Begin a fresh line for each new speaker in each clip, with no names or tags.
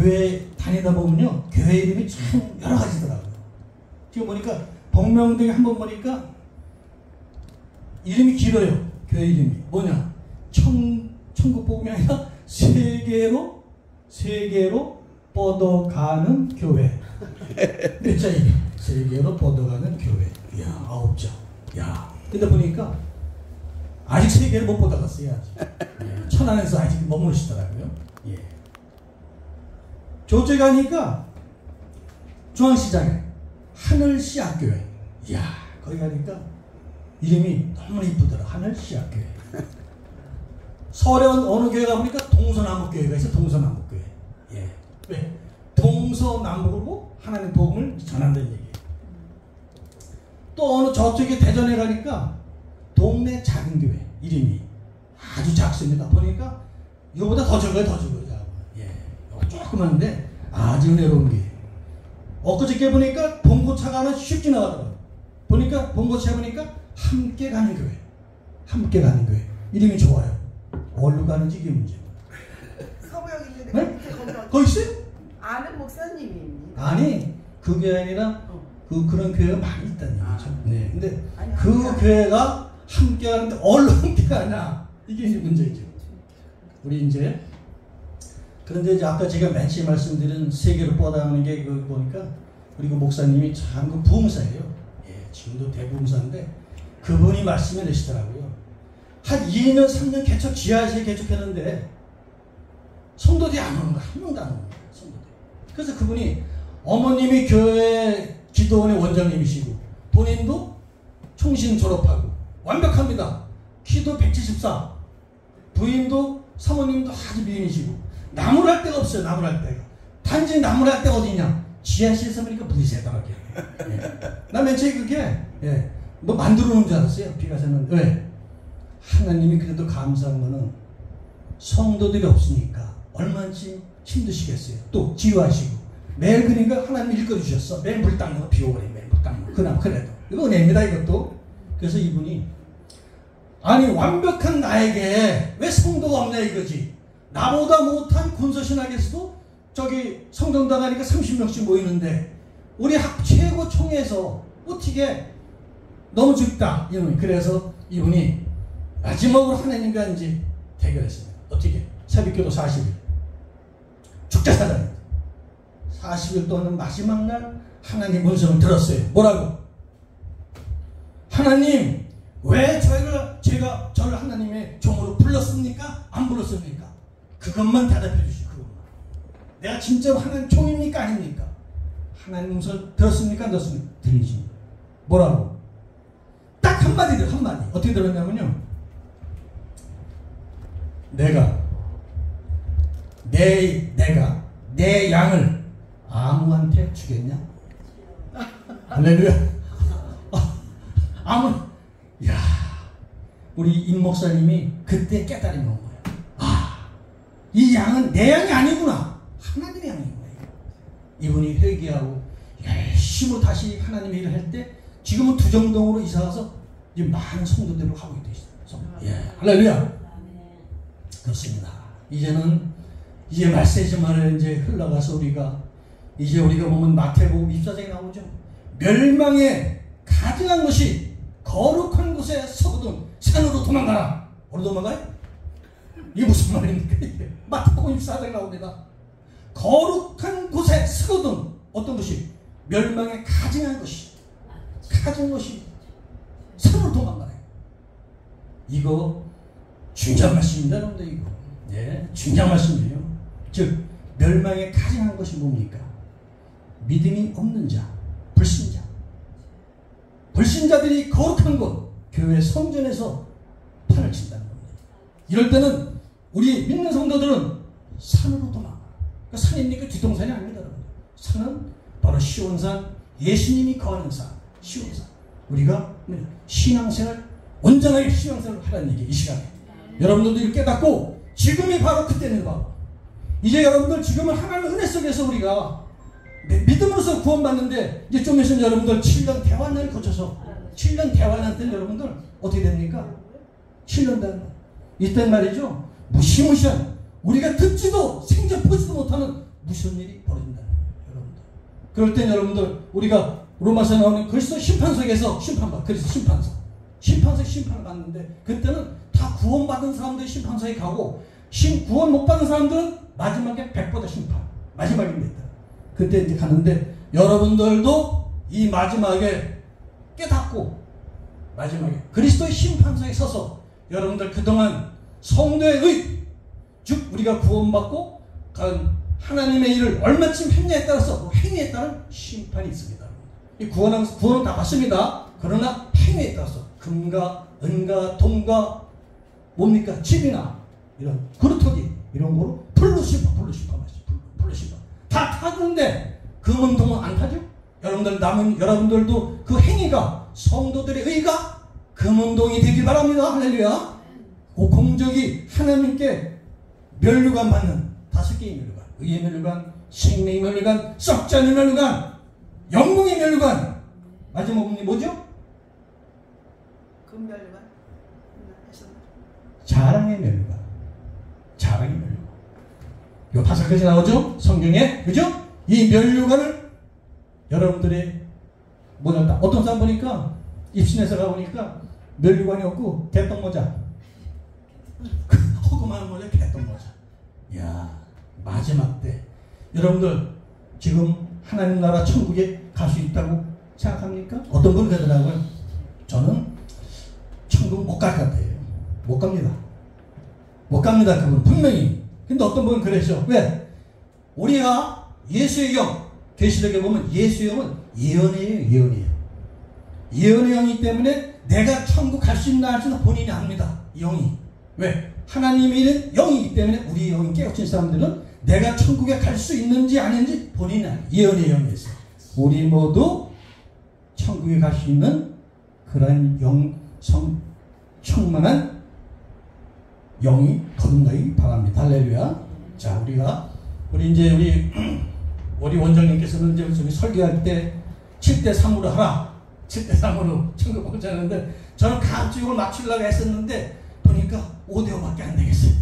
교회 다니다 보면요, 교회 이름이 참 여러 가지더라고요. 지금 보니까 복명동에 한번 보니까 이름이 길어요. 교회 이름이 뭐냐? 천국복음이 아니라 세계로 뻗어가는 교회. 몇 자이니? 세계로 뻗어가는 교회. 이야, 9자. 야, 근데 보니까 아직 세계를 못 뻗어갔어요. 아직. 예, 천안에서 아직 머무르시더라고요. 예. 저쪽에 가니까 중앙시장에 하늘씨앗교회. 이야, 거기 가니까 이름이 너무 이쁘더라. 하늘씨앗교회. 서울에 어느 교회 가보니까 동서남북교회가 있어. 동서남북교회. 예. 왜? 동서남북으로 하나님의 복음을 전한다는 얘기예요. 또 어느 저쪽에 대전에 가니까 동네 작은 교회. 이름이 아주 작습니다. 보니까 이거보다 더 적어요. 예. 조그만데 아주 은혜로운 교회. 엊그저께 보니까 봉고차가 하나 슉 지나가더라고요. 보니까 봉고차 보니까 함께 가는 교회. 함께 가는 교회. 이름이 좋아요. 어디로 가는지 이게 문제예요.
서구역 있는데
네? 거기 있어요?
아는 목사님입니다.
아니, 그게 아니라 그런 교회가 많이 있다는 얘기죠. 네. 근데
아니,
그 교회가 함께 하는데 어디로 함께 가냐, 이게 이제 문제죠. 우리 이제 그런데 이제 아까 제가 맨 처음에 말씀드린 세계로 뻗어가는 게 그 보니까 우리 그 목사님이 참 그 부흥사예요. 예, 지금도 대부흥사인데 그분이 말씀해 내시더라고요. 한 2년 3년 개척 지하에서 개척했는데 성도들이 안 오는 거야. 한 명도 안 오는 거야. 성도들이. 그래서 그분이 어머님이 교회 기도원의 원장님이시고 본인도 총신 졸업하고 완벽합니다. 키도 174. 부인도 사모님도 아주 미인이시고 나무랄 데가 없어요. 나무랄 데가. 단지 나무랄 데가 어디냐? 지하실에서 보니까 물이 새더라고요. 예. 나 맨 처음에 그게 뭐 만들어 놓은 줄 알았어요. 비가 새는. 왜? 하나님이 그래도 감사한 거는 성도들이 없으니까 얼마나 힘드시겠어요. 또 지유하시고 매일 그러니까 하나님이 읽어주셨어. 매일 물 닦는 거 비 오래 매일 물 닦는 거. 그나마 그래도 이거 은혜입니다. 이것도. 그래서 이분이 아니 완벽한 나에게 왜 성도가 없냐 이거지. 나보다 못한 군서신학에서도 저기 성전당 가니까 30명씩 모이는데 우리 학 최고 총회에서 어떻게 너무 적다. 그래서 이분이 마지막으로 하나님과 이제 대결했습니다. 어떻게? 새벽기도 40일. 축제사장입니다. 40일 동안 마지막 날 하나님 음성을 들었어요. 뭐라고? 하나님, 왜 제가 저를 하나님의 종으로 불렀습니까? 안 불렀습니까? 그것만 대답해 주시고, 그것만. 내가 진짜로 하나님 종입니까? 아닙니까? 하나님 음성을 들었습니까? 안 들었습니까? 들리지. 뭐라고? 딱 한마디 들어, 한마디. 어떻게 들었냐면요. 내가 내 양을 아무한테 주겠냐? 할렐루야. 야, 우리 임 목사님이 그때 깨달음이 온 거예요. 아, 이 양은 내 양이 아니구나. 하나님의 양이구나. 이분이 회개하고 열심히 다시 하나님의 일을 할 때 지금은 두정동으로 이사가서 이제 많은 성도들을 하고 있어요. 예, 할렐루야. 그렇습니다. 이제 말세지만을 이제 흘러가서 우리가 보면 마태복음 24장에 나오죠. 멸망에 가증한 것이 거룩한 곳에 서거든 산으로 도망가라. 어디로 도망가요? 이게 무슨 말입니까? 이게 마태복음 24장에 나옵니다. 거룩한 곳에 서거든 어떤 것이? 멸망에 가증한 것이 산으로 도망가라. 이거 중요한 말씀입니다. 여러분들 이거. 네, 중요한 말씀이에요. 즉 멸망에 가증한 것이 뭡니까? 믿음이 없는 자, 불신자들이 거룩한 곳, 교회 성전에서 판을 친다는 겁니다. 이럴 때는 우리 믿는 성도들은 산으로 도망가. 그러니까 산입니까? 뒷동산이 아닙니다. 여러분. 산은 바로 시온산, 예수님이 거하는 산, 시온산. 우리가 신앙생활, 온전하게 신앙생활을 하라는 얘기, 이 시간에. 여러분들도 이렇게 깨닫고 지금이 바로 그때는 바로 이제 여러분들 지금은 하나님의 은혜 속에서 우리가 믿음으로서 구원받는데 이제 좀 있으면 여러분들 7년 대환난을 거쳐서 7년 대환난 때는 여러분들 어떻게 됩니까? 7년 대환난 이때 말이죠 무시무시한 우리가 듣지도 생전 보지도 못하는 무슨 일이 벌어진다는 거예요, 여러분들. 그럴 땐 여러분들 우리가 로마서에 나오는 그리스도 심판석에서 심판받, 그리스도 심판석 심판을 받는데 그때는 다 구원받은 사람들이 심판석에 가고 구원 못 받은 사람들은 마지막에 백보다 심판, 마지막입니다. 그때 이제 가는데 여러분들도 이 마지막에 깨닫고 마지막에 그리스도의 심판석에 서서 여러분들 그동안 성도의 의, 즉 우리가 구원받고 하나님의 일을 얼마쯤 했냐에 따라서 그 행위에 따른 심판이 있습니다. 이 구원은 다 받습니다. 그러나 행위에 따라서 금과 은과 동과 뭡니까? 집이나 이런 그루터기 이런 거로 풀로 심판 다 타는데 금은동은 안 타죠? 여러분들도 그 행위가 성도들의 의가 금은동이 되길 바랍니다. 할렐루야. 그 공적이 하나님께 면류관 받는 5개의 면류관, 의의 면류관, 생명의 면류관, 썩지 않는 면류관, 영광의 면류관. 마지막은 뭐죠?
금면류관.
자랑의 면류관. 요 5가지 나오죠? 성경에. 그죠? 이 면류관을 여러분들의 모자, 어떤 사람 보니까 입신에서 가보니까 면류관이 없고 개똥모자. 허구만 모자, 개똥모자. 이야, 마지막 때 여러분들 지금 하나님 나라 천국에 갈 수 있다고 생각합니까? 어떤 분은 그러더라고요. 저는 천국 못 갈 것 같아요. 못 갑니다. 그분 분명히. 근데 어떤 분은 그랬죠. 왜? 우리가 예수의 영, 계시록에 보면 예수의 영은 예언이에요. 예언의 영이기 때문에 내가 천국 갈 수 있나 할지는 본인이 압니다. 영이. 왜? 하나님이 영이기 때문에 우리 영이 깨우친 사람들은 내가 천국에 갈 수 있는지 아닌지 본인이 압니다. 예언의 영이었어요. 우리 모두 천국에 갈 수 있는 그런 충만한 영이 거듭나기 바랍니다. 할렐루야. 자, 우리 원장님께서는 이제 저기 설교할 때 7대3으로 하라. 7대3으로 천국 보자는데 저는 가압적으로 맞추려고 했었는데 보니까 5대5밖에 안 되겠어요.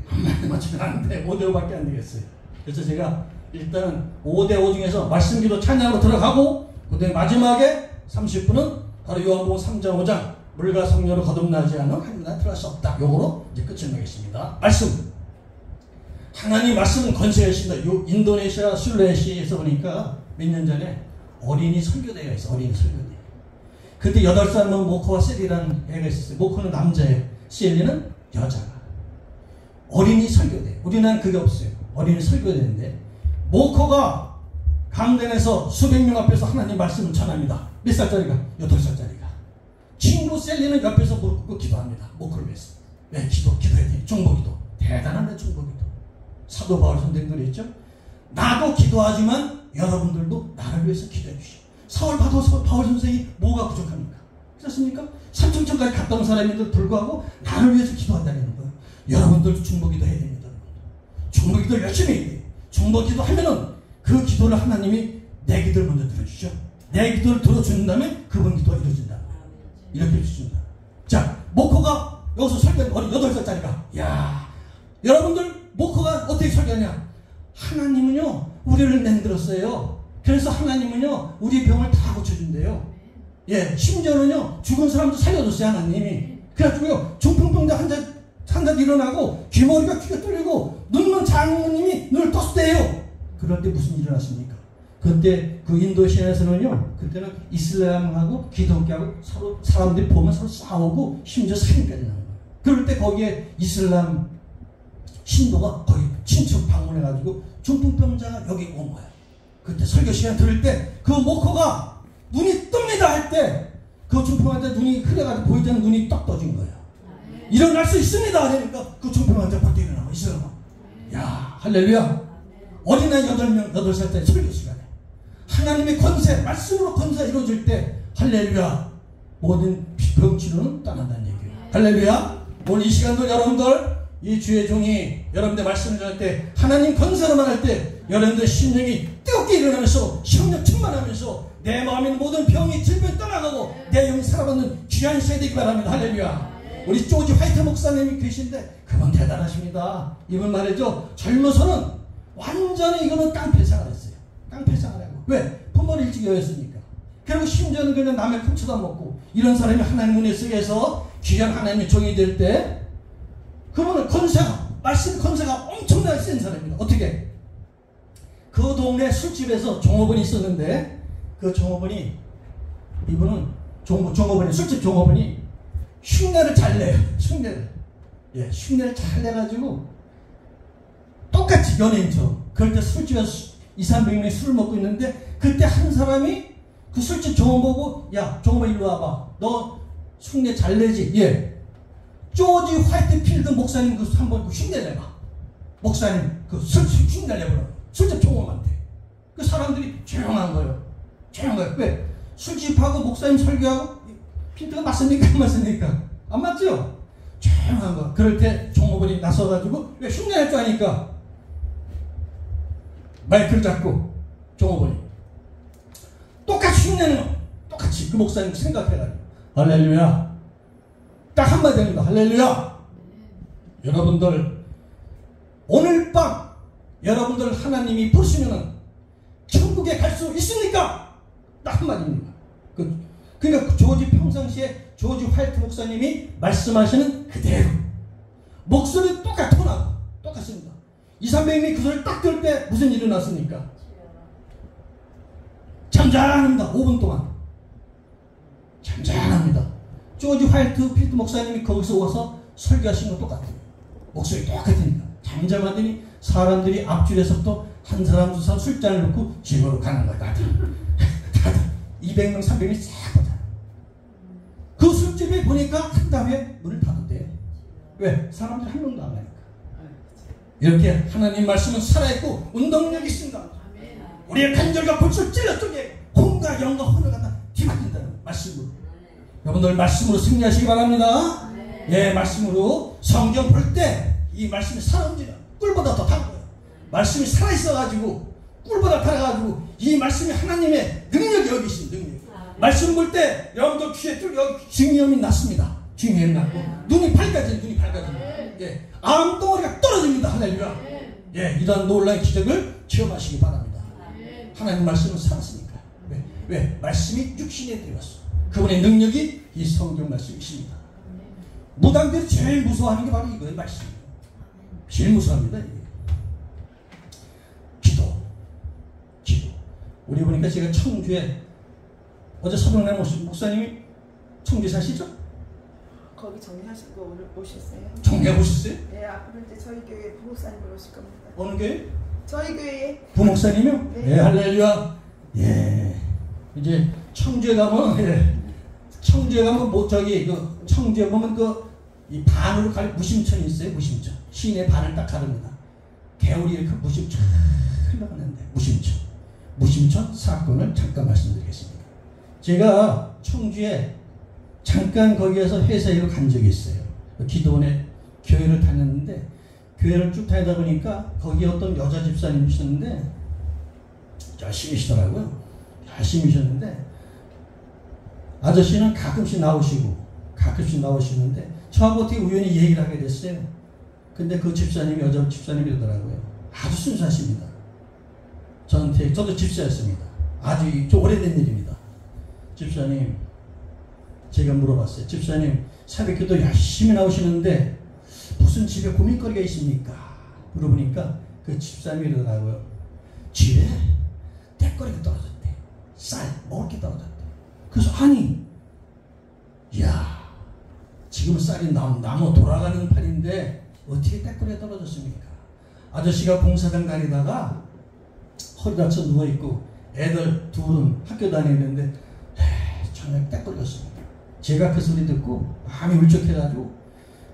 한마디 맞추면 안 돼. 5대5밖에 안 되겠어요. 그래서 제가 일단 5대5 중에서 말씀기도 찬양으로 들어가고 그다음에 마지막에 30분은 바로 요한복음 3장 5장 물과 성령으로 거듭나지 않은 하나님은 들어갈 수 없다. 요거로 이제 끝을 내겠습니다. 말씀. 하나님 말씀은 권세가 있습니다. 요 인도네시아 술레시에서 보니까 몇 년 전에 어린이 설교대회가 있어. 어린이 설교대. 그때 8살 먹은 모코와 셀리라는 애가 있었어요. 모코는 남자예요. 셀리는 여자가. 어린이 설교대. 우리나라는 그게 없어요. 어린이 설교대인데 모코가 강단에서 수백 명 앞에서 하나님 말씀을 전합니다. 몇 살짜리가? 8살짜리가. 친구 셀리는 옆에서 무릎 꿇고 기도합니다. 모코를 위해서. 왜? 기도해야 돼. 중보기도. 대단한데 중보기도. 사도 바울 선생님도 그랬죠. 나도 기도하지만 여러분들도 나를 위해서 기도해 주시오. 바울 선생이 뭐가 부족합니까? 그렇습니까? 삼층천까지 갔다 온 사람인데도 불구하고 나를 위해서 기도한다는 거예요. 여러분들도 중보기도 해야 됩니다. 중보기도 열심히 해야 돼요. 중보기도 하면은 그 기도를 하나님이 내 기도를 먼저 들어주죠. 내 기도를 들어준 다음에 그분 기도가 이루어진다. 이렇게 해주신다. 자, 모코가 여기서 설교한 어린 8살짜리가 야, 여러분들 모코가 어떻게 설교하냐? 하나님은요 우리를 만들었어요. 그래서 하나님은요 우리 병을 다 고쳐준대요. 예, 심지어는요 죽은 사람도 살려줬어요 하나님이. 그래가지고요 중풍병자 한자 일어나고 귀머리가 귀가 뚫리고 눈먼 장모님이 눈을 떴대요. 그럴 때 무슨 일이 일어났습니까? 그때 그 인도시아에서는요 그때는 이슬람하고 기독교하고 서로 사람들이 보면 서로 싸우고 심지어 살인까지 나는 거예요. 그럴 때 거기에 이슬람 신도가 거기 친척 방문해가지고 중풍병자가 여기 온 거야. 그때 설교 시간 들을 때 그 모코가 눈이 뜹니다 할 때 그 중풍한테 눈이 흐려가지고 보이지 않는 눈이 떡 떠진 거예요. 일어날 수 있습니다 하니까 그 중풍한테 벌떡 일어나고 이슬람아. 야, 할렐루야. 어린아이 8살짜리 설교 시간에 하나님의 권세, 말씀으로 권세가 이루어질 때 할렐루야. 모든 병치료는 떠난다는 얘기예요. 할렐루야. 오늘 이 시간도 여러분들 이 주의 종이 여러분들 말씀을 전할 때 하나님 권세로만 할 때 여러분들 심령이 뜨겁게 일어나면서 성령 충만하면서 내 마음에 있는 모든 병이 질병이 떠나가고 내 영이 살아가는 귀한 시간이 되기 바랍니다. 할렐루야. 우리 조지 화이트 목사님이 계신데 그분 대단하십니다. 이분 말이죠. 젊어서는 완전히 이거는 깡패생활 했어요. 깡패생활하고. 왜? 부모를 일찍 여였으니까. 그리고 심지어는 그냥 남의 품 쳐다먹고 이런 사람이 하나님 은혜 속에서 귀한 하나님의 종이 될 때 그분은 권세가 말씀 권세가 엄청나게 센 사람입니다. 어떻게? 그 동네 술집에서 종업원이 있었는데 그 종업원이 이분은 종업원이 술집 종업원이 흉내를 잘 내요. 흉내를 잘 내가지고 똑같이 연예인처럼 그럴 때 술집에서 200~300명이 술을 먹고 있는데 그때 한 사람이 그 술집 종업 보고 야 종업원 일로 와봐. 너 흉내 잘 내지? 예. 조지 화이트필드 목사님 그 한번 흉내 내봐. 목사님 그 술집 흉내 내보라. 술집 종업한테. 그 사람들이 조용한 거예요. 왜? 술집하고 목사님 설교하고 필드가 맞습니까? 안 맞습니까? 안 맞죠? 조용한 거. 그럴 때 종업원이 나서가지고 왜 흉내 낼 줄 아니까 마이크를 잡고 종업원이 똑같이 흉내는 거. 똑같이 그 목사님 생각해가지고 할렐루야. 딱 한마디 합니다. 할렐루야. 여러분들 오늘 밤 여러분들 하나님이 부르시면은 천국에 갈 수 있습니까? 딱 한마디입니다. 그러니까 조지 평상시에 조지 화이트 목사님이 말씀하시는 그대로 목소리 똑같습니다. 200~300명이 그 소리를 딱 들을 때 무슨 일이 났습니까? 잠잠합니다. 5분 동안 잠잠합니다. 조지 화이트 필드 목사님이 거기서 와서 설교하신 거 똑같아요. 목소리 똑같으니까 잠잠하더니 사람들이 앞줄에서부터 한 사람 두 사람 술잔을 놓고 집으로 가는 거야. 다들 200명 300명이 싹 보자. 그 술집에 보니까 한 다음에 문을 닫았대요. 왜? 사람들이 한 명도 안 가니까. 이렇게 하나님 말씀은 살아있고 운동력이 있습니다. 우리의 간절과 볼수록 찔러 쪽에 혼과 영과 혼을 갖다 뒤바뀐다는 말씀으로. 여러분들 말씀으로 승리하시기 바랍니다. 예, 말씀으로 성경 볼 때 이 말씀이 살아온지는 꿀보다 더 단 거예요. 말씀이 살아있어가지고 꿀보다 달아가지고 이 말씀이 하나님의 능력이 여기 있습니다. 능력. 말씀 볼 때 여러분들 귀에 여기 중이염이 났습니다. 중이염이 났고 눈이 밝아집니다. 예, 암덩어리가 떨어집니다. 할렐루야. 예, 이런 놀라운 기적을 체험하시기 바랍니다. 하나님 말씀은 살았으니까. 왜? 말씀이 육신에 되었어. 그분의 능력이 이 성경 말씀이십니다. 무당들이 제일 무서워하는 게 바로 이거예요. 말씀이에요. 제일 무서워합니다. 이게. 기도. 우리 보니까 제가 청주에 어제 서병남 목사님이 청주 사시죠?
거기 정리하시고 오늘 오셨어요?
정리해 보셨어요?
네, 앞으로 이제 저희 교회 부목사님으로 오실 겁니다.
어느 교회?
저희 교회에.
부목사님이요?
네.
예, 할렐루야. 예. 이제 청주에 가면 청주에 가면 청주에 보면 이 반으로 갈 무심천이 있어요. 무심천. 시내 반을 딱 가릅니다. 개울이 이렇게 무심천 흘러가는데 무심천 사건을 잠깐 말씀드리겠습니다. 제가 청주에 잠깐 거기에서 회사 일로 간 적이 있어요. 기도원에 교회를 다녔는데 교회를 쭉 다니다 보니까 거기 어떤 여자 집사님이셨는데 열심히시더라고요. 열심히셨는데 아저씨는 가끔씩 나오시는데 저하고 어떻게 우연히 얘기를 하게 됐어요. 근데 그 집사님이 여자 집사님이더라고요. 아주 순수하십니다. 저도 집사였습니다. 아주 좀 오래된 일입니다. 집사님, 제가 물어봤어요. 집사님, 새벽기도 열심히 나오시는데 무슨 집에 고민거리가 있습니까? 물어보니까 그 집사님이더라고요. 집에 떼거리가 떨어졌대. 쌀, 먹을 게 떨어졌대. 그래서 이야, 지금 쌀이 나무 돌아가는 판인데 어떻게 떼거리가 떨어졌습니까? 아저씨가 공사장 다니다가 허리 다쳐 누워있고 애들 둘은 학교 다니는데 저녁 떼거리였습니다. 제가 그 소리 듣고 마음이 울적해가지고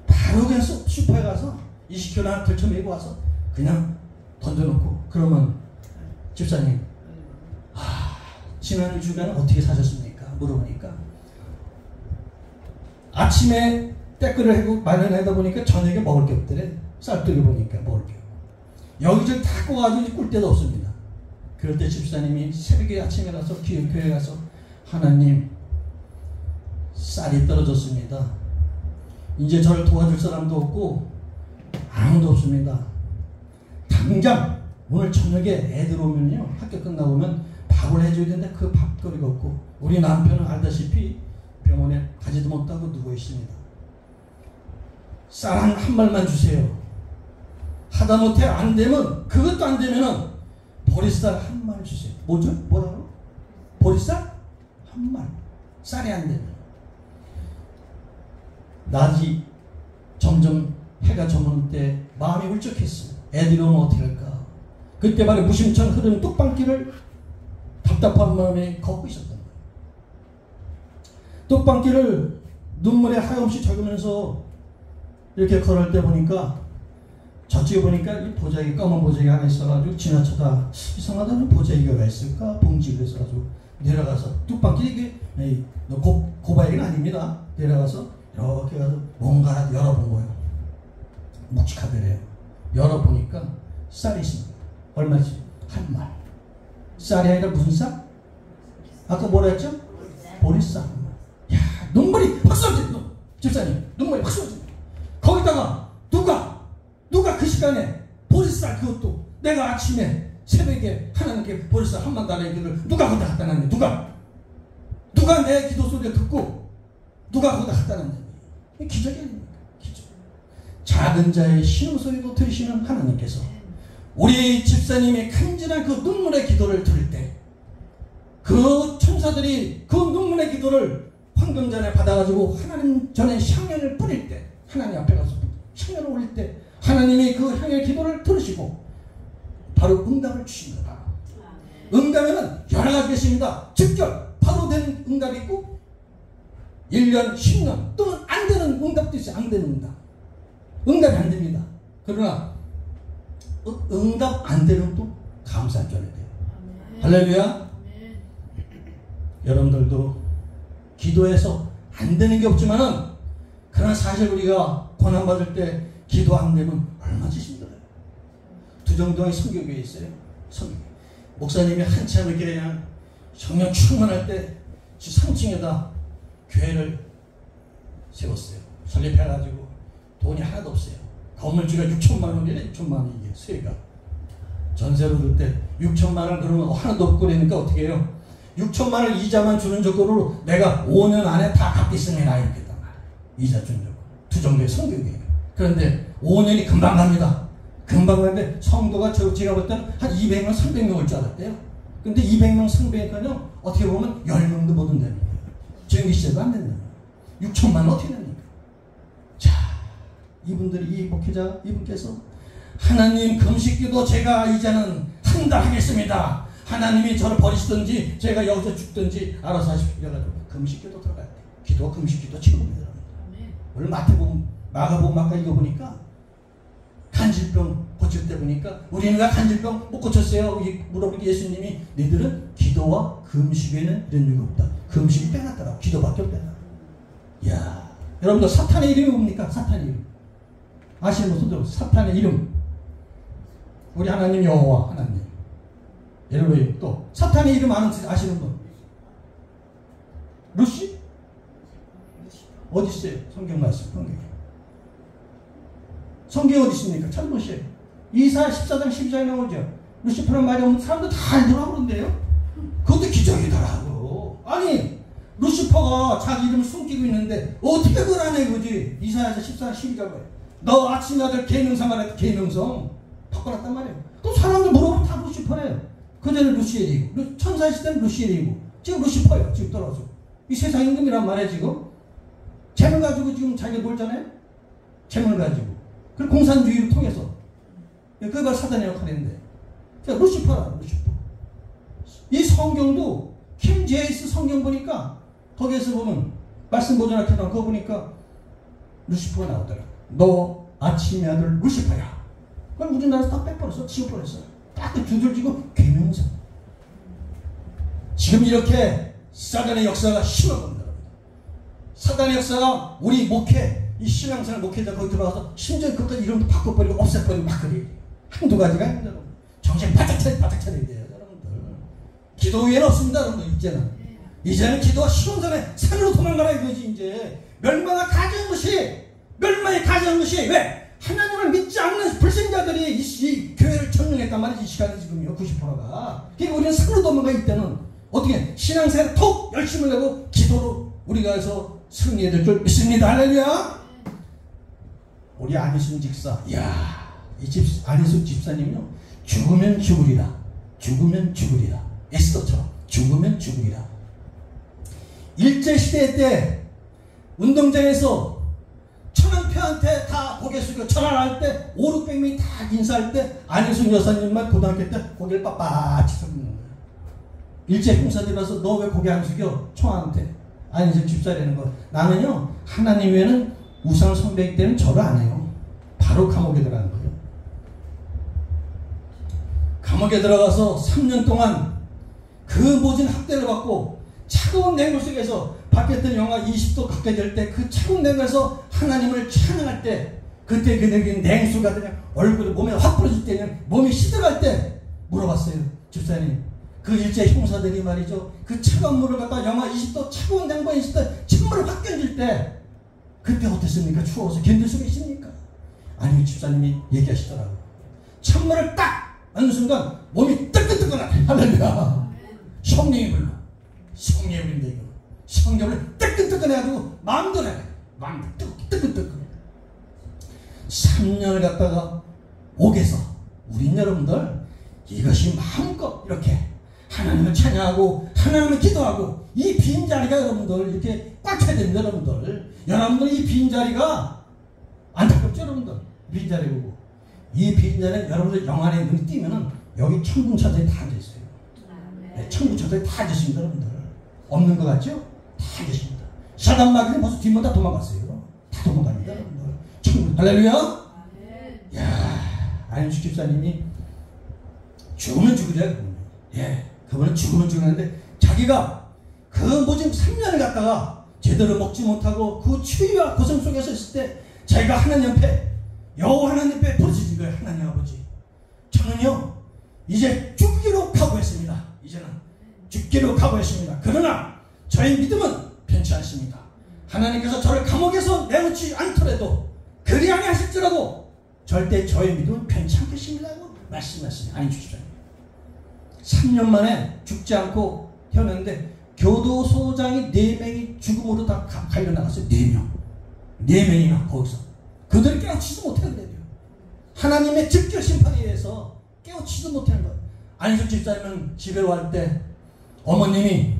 바로 그냥 슈퍼에 가서 20kg 하나 들쳐매고 와서 그냥 던져놓고 그러면 집사님 지난 주간에 어떻게 사셨습니까? 물어보니까 아침에 떼거리를 하고 마련하다 보니까 저녁에 먹을 게 없더래. 쌀뜨기 보니까 먹을 게 없고 여기저기 다 꼬아가지고 꿀 데도 없습니다. 그럴 때 집사님이 새벽에 아침에 가서 교회에 가서 하나님 쌀이 떨어졌습니다. 이제 저를 도와줄 사람도 없고 아무도 없습니다. 당장 오늘 저녁에 애들 오면요, 학교 끝나보면 밥을 해줘야 되는데 그 밥거리가 없고, 우리 남편은 알다시피 병원에 가지도 못하고 누워 있습니다. 쌀 한 말만 주세요. 하다못해 안 되면, 그것도 안 되면은 보리쌀 한 말 주세요. 뭐죠? 뭐라고? 보리쌀 한 말. 쌀이 안 되면. 낮이 점점 해가 저무는 때 마음이 울적했어요. 애들이 오면 어떻게 할까? 그때 말에 무심천 흐르는 뚝방길을 답답한 마음에 걷고 있었던 거예요. 뚝방길을 눈물에 하염없이 적으면서 이렇게 걸을 때 보니까, 저쪽에 보니까 이 보자기, 검은 보자기 하나 있어가지고 지나쳐다 이상하다는 보자기가 왜 있을까? 봉지가 있어가지고 내려가서 뚝방길이 이게 고바이는 아닙니다. 내려가서 이렇게 가서 뭔가 열어본 거예요. 묵직하더래요. 열어보니까 쌀이 있습니다. 얼마지? 한 말. 쌀이 아니라 무슨 쌀? 아까 뭐라 했죠? 보리쌀. 야, 눈물이 확 쏟아진다. 집사님, 눈물이 확 쏟아진다. 거기다가 누가 그 시간에 보리쌀, 그것도 내가 아침에 새벽에 하나님께 보리쌀 한 만 달라는 기도를 누가 거기다 갖다 놨냐? 누가 내 기도 소리를 듣고 누가 거기다 갖다 놨냐? 기적이 아닙니까? 기적. 작은 자의 신음소리도 들으시는 하나님께서 우리 집사님의 간절한 그 눈물의 기도를 들을 때, 그 천사들이 그 눈물의 기도를 황금잔에 받아가지고 하나님 전에 향연을 뿌릴 때, 하나님 앞에 가서 향연을 올릴 때 하나님이 그 향연의 기도를 들으시고 바로 응답을 주십니다. 응답에는 여러 가지 있습니다. 직접 바로 된 응답이 있고 1년, 10년 또는 안 되는 응답도 있어요. 안 되는 응답. 응답이 안 됩니다. 그러나 응답 안 되는 또 감사할 줄 알아야 돼요. 할렐루야. 여러분들도 기도해서 안 되는 게 없지만은, 그러나 사실 우리가 고난받을 때 기도 안 되면 얼마나 힘들어요. 두정동에 선교교회 있어요. 선교교회. 목사님이 한참 이렇게 그냥 성령 충만할 때 3층에다 교회를 세웠어요. 설립해가지고 돈이 하나도 없어요. 건물주가 6천만 원이래. 6천만 원 이게 세가. 전세로 들 때 6천만 원 그러면 하나도 없고 그러니까 어떻게 해요? 6천만 원 이자만 주는 조건으로 내가 5년 안에 다 갚겠습니다. 이렇게 했단 말이에요. 이자 주는 조건. 두정도의 성교교회. 그런데 5년이 금방 갑니다. 금방 가는데 성도가 제가 볼 때는 한 200명, 300명 올 줄 알았대요. 근데 200명, 300명은요, 어떻게 보면 10명도 못 온다는 거예요. 전기세도 안 된다는 거예요. 6천만 원 어떻게 됩니까? 자, 이분들이, 이 목회자 이분께서 하나님 금식기도 제가 이제는 한 달 하겠습니다. 하나님이 저를 버리시든지 제가 여기서 죽든지 알아서 하십시오. 그래가지고 금식기도 들어가야 돼요. 기도가 금식기도 지금입니다. 오늘 마태복음, 마가복음 아까 읽어보니까 간질병 고칠 때 보니까 우리는 왜 간질병 못 고쳤어요? 물어보니 예수님이 너희들은 기도와 금식에는 이런 일이 없다. 금식이 빼놨더라. 기도밖에 없다. 이야, 여러분들 사탄의 이름이 뭡니까? 사탄의 이름 아시는 분 손들어. 사탄의 이름. 우리 하나님 여호와 하나님. 예를 또 사탄의 이름 아시는 분? 루시? 어디 있어요? 성경 말씀. 성경 어디 있습니까? 찾아보세요. 이사야 14장 12장에 나오죠. 루시퍼란 말이 없는 사람들 다 알더라고 그러는데요. 그것도 기적이더라고. 아니 루시퍼가 자기 이름을 숨기고 있는데 어떻게 그걸 안 해 그지? 이사야서 14장 12장에 너 아침 아들 계명성 말할 때 계명성 바꿔놨단 말이에요. 또 사람들 물어보면 다 루시퍼래요. 그전에 루시엘이고 천사 시대는 루시엘이고 지금 루시퍼예요. 지금 떨어져. 이 세상 임금이란 말이에요. 지금 재물 가지고 지금 자기가 놀잖아요. 재물 가지고. 그리고 공산주의를 통해서. 그걸 사단의 역할인데. 그러니까 루시퍼라, 루시퍼. 이 성경도 킹 제이스 성경 보니까 거기에서 보면 말씀 보존할 때 그거 보니까 루시퍼가 나오더라. 너 아침의 아들 루시퍼야. 그걸 우리나라에서 다 빼버렸어. 지워버렸어. 딱 두들기고 계명성. 지금 이렇게 사단의 역사가 심하겁니다. 사단의 역사가 우리 목회, 이 신앙생활 목회자 거기 들어가서 심지어 그것까지 이름도 바꿔버리고 없애버리고 막 그래. 한두 가지가 아닙니다. 정신 바짝 차려야 돼요. 여러분들. 기도 외에는 없습니다. 여러분들. 이제는 기도가 시원전에 산으로 도망가라 이거지. 이제 멸망을 가져온 것이 왜? 하나님을 믿지 않는 불신자들이 이 교회를 점령했단 말이지. 이 시간에 지금요 90%가. 그러니까 우리는 상로 도모가 이때는 어떻게 신앙생활을 더 열심히 하고 기도로 우리가 해서 승리해야 될 줄 믿습니다. 할렐루야. 우리 안희순 집사, 이야, 이 안희순 집사님요 죽으면 죽으리라, 죽으면 죽으리라. 에스더처럼 죽으면 죽으리라. 일제시대 때 운동장에서 천황표한테 다 고개 숙여 천안할 때 500~600명이 다 인사할 때 안희순 여사님만 고등학교 때 고개를 빳빳이 숙이는 거예요. 일제 형사들이 와서 너 왜 고개 안 숙여? 총한테. 안희순 집사라는 거. 나는요 하나님 외에는 우상 숭배이기 때문에 절을 안 해요. 바로 감옥에 들어가는 거예요. 감옥에 들어가서 3년 동안 그 모진 학대를 받고 차가운 냉물 속에서 밖에 있던 영하 20도 가까이 될 때 그 차가운 냉물에서 하나님을 찬양할 때 그때 그 냉수가 그냥 얼굴에 몸에 확 풀어질 때 그냥 몸이 시들어갈 때 물어봤어요. 집사님 그 일제 형사들이 말이죠 그 차가운 물을 갖다 영하 20도 차가운 냉방에 있을 때 찬물을 확 견딜 때 그때 어땠습니까? 추워서 견딜 수 있습니까? 아니 집사님이 얘기하시더라고요. 찬물을 딱 하는 순간 몸이 뜨끈뜨끈하네. 할렐루야. 성령이 불러. 성령이 불린다 이거. 성령을 뜨끈뜨끈해가지고 마음대로 해. 마음대로 뜨끈뜨끈해. 3년을 갖다가 옥에서 우린 여러분들 이것이 마음껏 이렇게 하나님을 찬양하고 하나님을 기도하고 이 빈자리가 여러분들 이렇게 꽉 차야 됩니다. 여러분들 이 빈자리가 안타깝죠 여러분들. 빈자리고 이 빈자리는 여러분들 영안에 눈이 띄면은 여기 천군천사들이 다 앉아있어요. 네, 천군천사들이 다 앉아있습니다 여러분들. 없는 것 같죠? 다 계십니다. 사단 마귀는 벌써 뒷문 다 도망갔어요. 다 도망갑니다 여러분들. 천군 할렐루야. 야 안희순 집사님이 죽으면 죽으려 그분은. 예, 그분은 죽으면 죽는데 자기가 그 모진 3년을 갖다가 제대로 먹지 못하고 그 추위와 고생 속에서 있을 때 자기가 하나님 옆에 여호와 하나님 옆에 부르짖은 거예요. 하나님 아버지 저는요 이제 죽기로 각오했습니다. 이제는 죽기로 각오했습니다. 그러나 저의 믿음은 변치 않습니다. 하나님께서 저를 감옥에서 내놓지 않더라도 그리 아니하실지라도 절대 저의 믿음은 변치 않겠습니다고 말씀하셨어요. 아니 주십시오. 3년 만에 죽지 않고 태어났는데 교도소장이 4명이 죽음으로 다 갈려나갔어요. 4명. 4명이나 거기서. 그들을 깨우치지 못하는 거예요. 하나님의 즉결 심판에 의해서 깨우치지 못하는 거예요. 안희순 집사님은 집에 갈 때 어머님이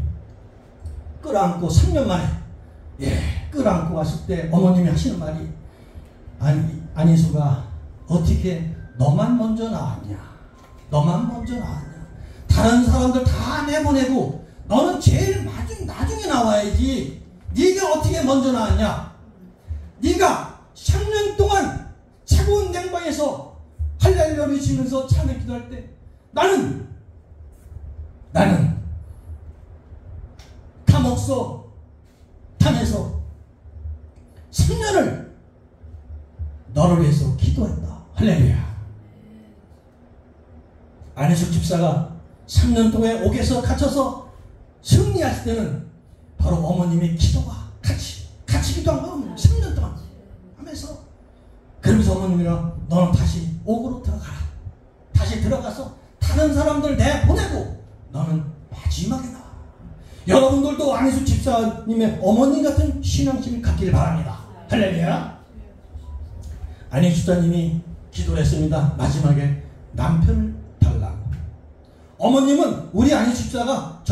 끌어안고 3년 만에 끌어안고 왔을 때 어머님이 하시는 말이 안희수가 어떻게 너만 먼저 나왔냐. 너만 먼저 나왔냐. 다른 사람들 다 내보내고 너는 제일 나중에 나와야지. 네가 어떻게 먼저 나왔냐. 네가 3년 동안 차가운 냉방에서 할렐루야를 지면서 찬양 기도할 때 나는 감옥서 탐에서 3년을 너를 위해서 기도했다. 할렐루야. 안희순 집사가 3년 동안 옥에서 갇혀서 승리할 때는 바로 어머님의 기도가 같이 기도한 거예요. 3년 동안 하면서 그러면서 어머님이랑 너는 다시 옥으로 들어가라. 다시 들어가서 다른 사람들 내보내고 너는 마지막에 나와. 여러분들도 안희순 집사님의 어머님 같은 신앙심이 갖기를 바랍니다. 할렐루야. 안희순 집사님이 기도를 했습니다. 마지막에 남편을 달라고. 어머님은 우리 안희순 집사가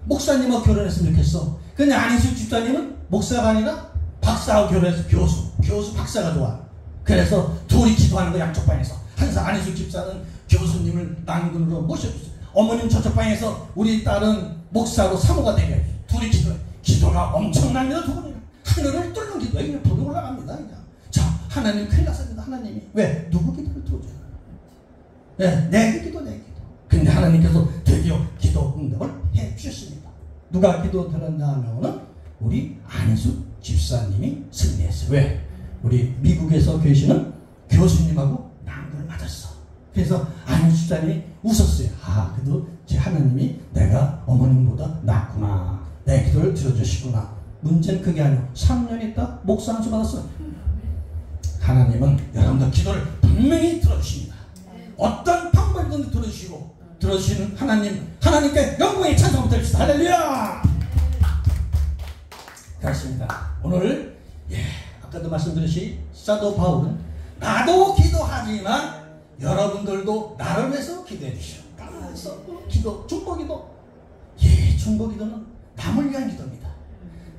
목사님하고 결혼했으면 좋겠어. 근데 안희순 집사님은 목사가 아니라 박사하고 결혼해서 교수 박사가 좋아. 그래서 둘이 기도하는 거 양쪽 방에서. 항상 안희순 집사는 교수님을 난군으로 모셔줬어요. 어머님 저쪽 방에서 우리 딸은 목사로 사모가 되게 둘이 기도가 엄청납니다. 두 분이 하늘을 뚫는 기도에 그냥 불이 올라갑니다. 그냥. 자 하나님 큰일 났습니다. 하나님이 왜 누구 기도를 들어줘요? 내 기도. 근데 하나님께서 드디어 기도 응답을 해주셨습니다. 누가 기도 들었냐 하면은 우리 안희순 집사님이 승리했어요. 왜? 우리 미국에서 계시는 교수님하고 난군을 맞았어. 그래서 안희순 집사님이 웃었어요. 그래도 제 하나님이 내가 어머님보다 낫구나. 내 기도를 들어주시구나. 문제는 그게 아니고 3년 있다 목사 안수 받았어. 하나님은 여러분들 기도를 분명히 들어주십니다. 어떤 방법이든 들어주시는 하나님께 영광의 찬송 드립시다. 할렐루야. 그렇습니다. 오늘 아까도 말씀드렸듯이 사도 바울은 나도 기도하지만 여러분들도 나를 위해서 기도해 주시오. 나를 위해서 기도, 중보기도. 중보기도는 남을 위한 기도입니다.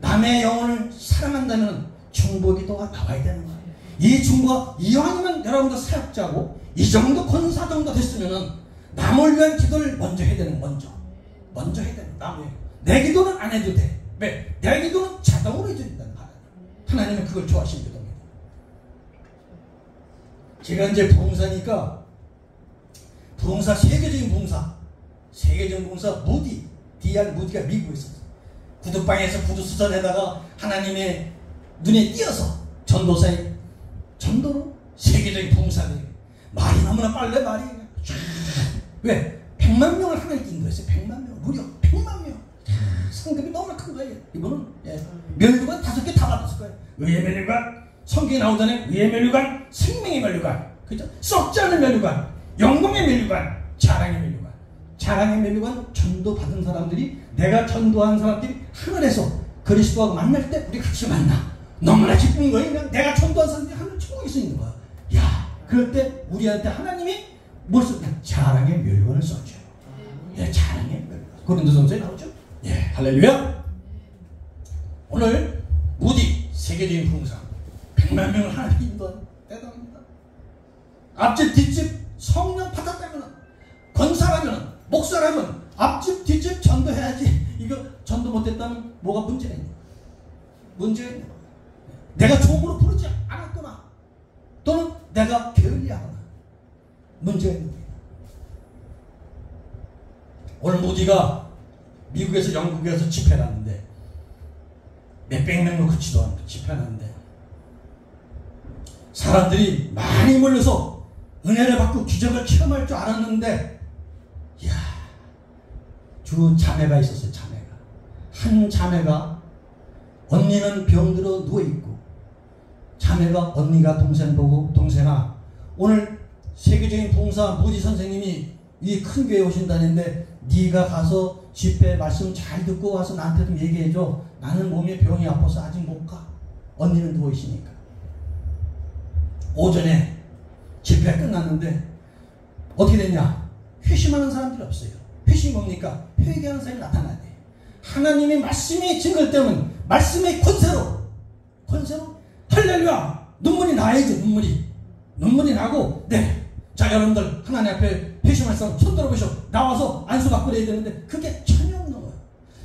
남의 영혼을 사랑한다면 중보기도가 나와야 되는 거예요. 이 중보가 이왕이면 여러분들 사역자고 이 정도 권사 정도 됐으면은 남을 위한 기도를 먼저 해야 되는 먼저 해야 되는 남의 내 기도는 안 해도 돼. 왜? 내 기도는 자동으로 해준다는 거예요. 하나님은 그걸 좋아하시는 기도입니다. 제가 이제 부흥사니까 부흥사 세계적인 부흥사 무디 DR 무디가 미국에 있었어요. 구두방에서 구두수선에다가 하나님의 눈에 띄어서 전도로 세계적인 부흥사들이 말이 너무나 빨래 말이 왜? 100만 명을 하나님 인도했어요. 100만 명 무려 100만 명 상급이 너무나 큰 거예요. 이분은 면류관 5개 다 받았을 거예요. 의의 면류관 성경에 나오잖아요. 의의 면류관 생명의 면류관 그죠? 썩지 않은 면류관 영광의 면류관 자랑의 면류관 자랑의 면류관 전도 받은 사람들이 내가 전도한 사람들이 하늘에서 그리스도하고 만날 때 우리 같이 만나 너무나 기쁜 거예요. 그냥 내가 전도한 사람들이 하늘 천국에 있는 거야. 그럴 때 우리한테 하나님이 뭘 써? 자랑의 면류관을 써줘요. 자랑의 면류관. 고린도전서에 나오죠. 할렐루야. 오늘 무디 세계적인 부흥사 100만 명을 하나님 인도한 대단합니다. 앞집 뒷집 성령 받았다면 권사라면 목사라면 앞집 뒷집 전도해야지. 이거 전도 못했다면 뭐가 문제가 있는 거야. 내가 종으로 부르지 않았구나. 또는 내가 게을리하거나 문제가 있는 거야. 오늘 무디가 미국에서 영국에서 집회를 하는데 몇백 명 놓고 집회를 하는데 사람들이 많이 몰려서 은혜를 받고 기적을 체험할 줄 알았는데 주 자매가 있었어요. 한 자매가 언니는 병들어 누워있고 자매가 언니가 동생 보고 동생아 오늘 세계적인 봉사 무디 선생님이 이 큰 교회에 오신다는데 네가 가서 집회 말씀 잘 듣고 와서 나한테 좀 얘기해줘. 나는 몸에 병이 아파서 아직 못 가. 언니는 누워있으니까. 오전에 집회가 끝났는데 어떻게 됐냐? 회심하는 사람들이 없어요. 회심이 뭡니까? 회개하는 사람이 나타나야 돼. 하나님의 말씀이 증거를 때문에 말씀의 권세로 할렐루야 눈물이 나야죠. 눈물이 나고 자 여러분들 하나님 앞에 회심할 사람 손 들어보시오. 나와서 안수 받고 그래야 되는데 그게 전혀 없는 거예요.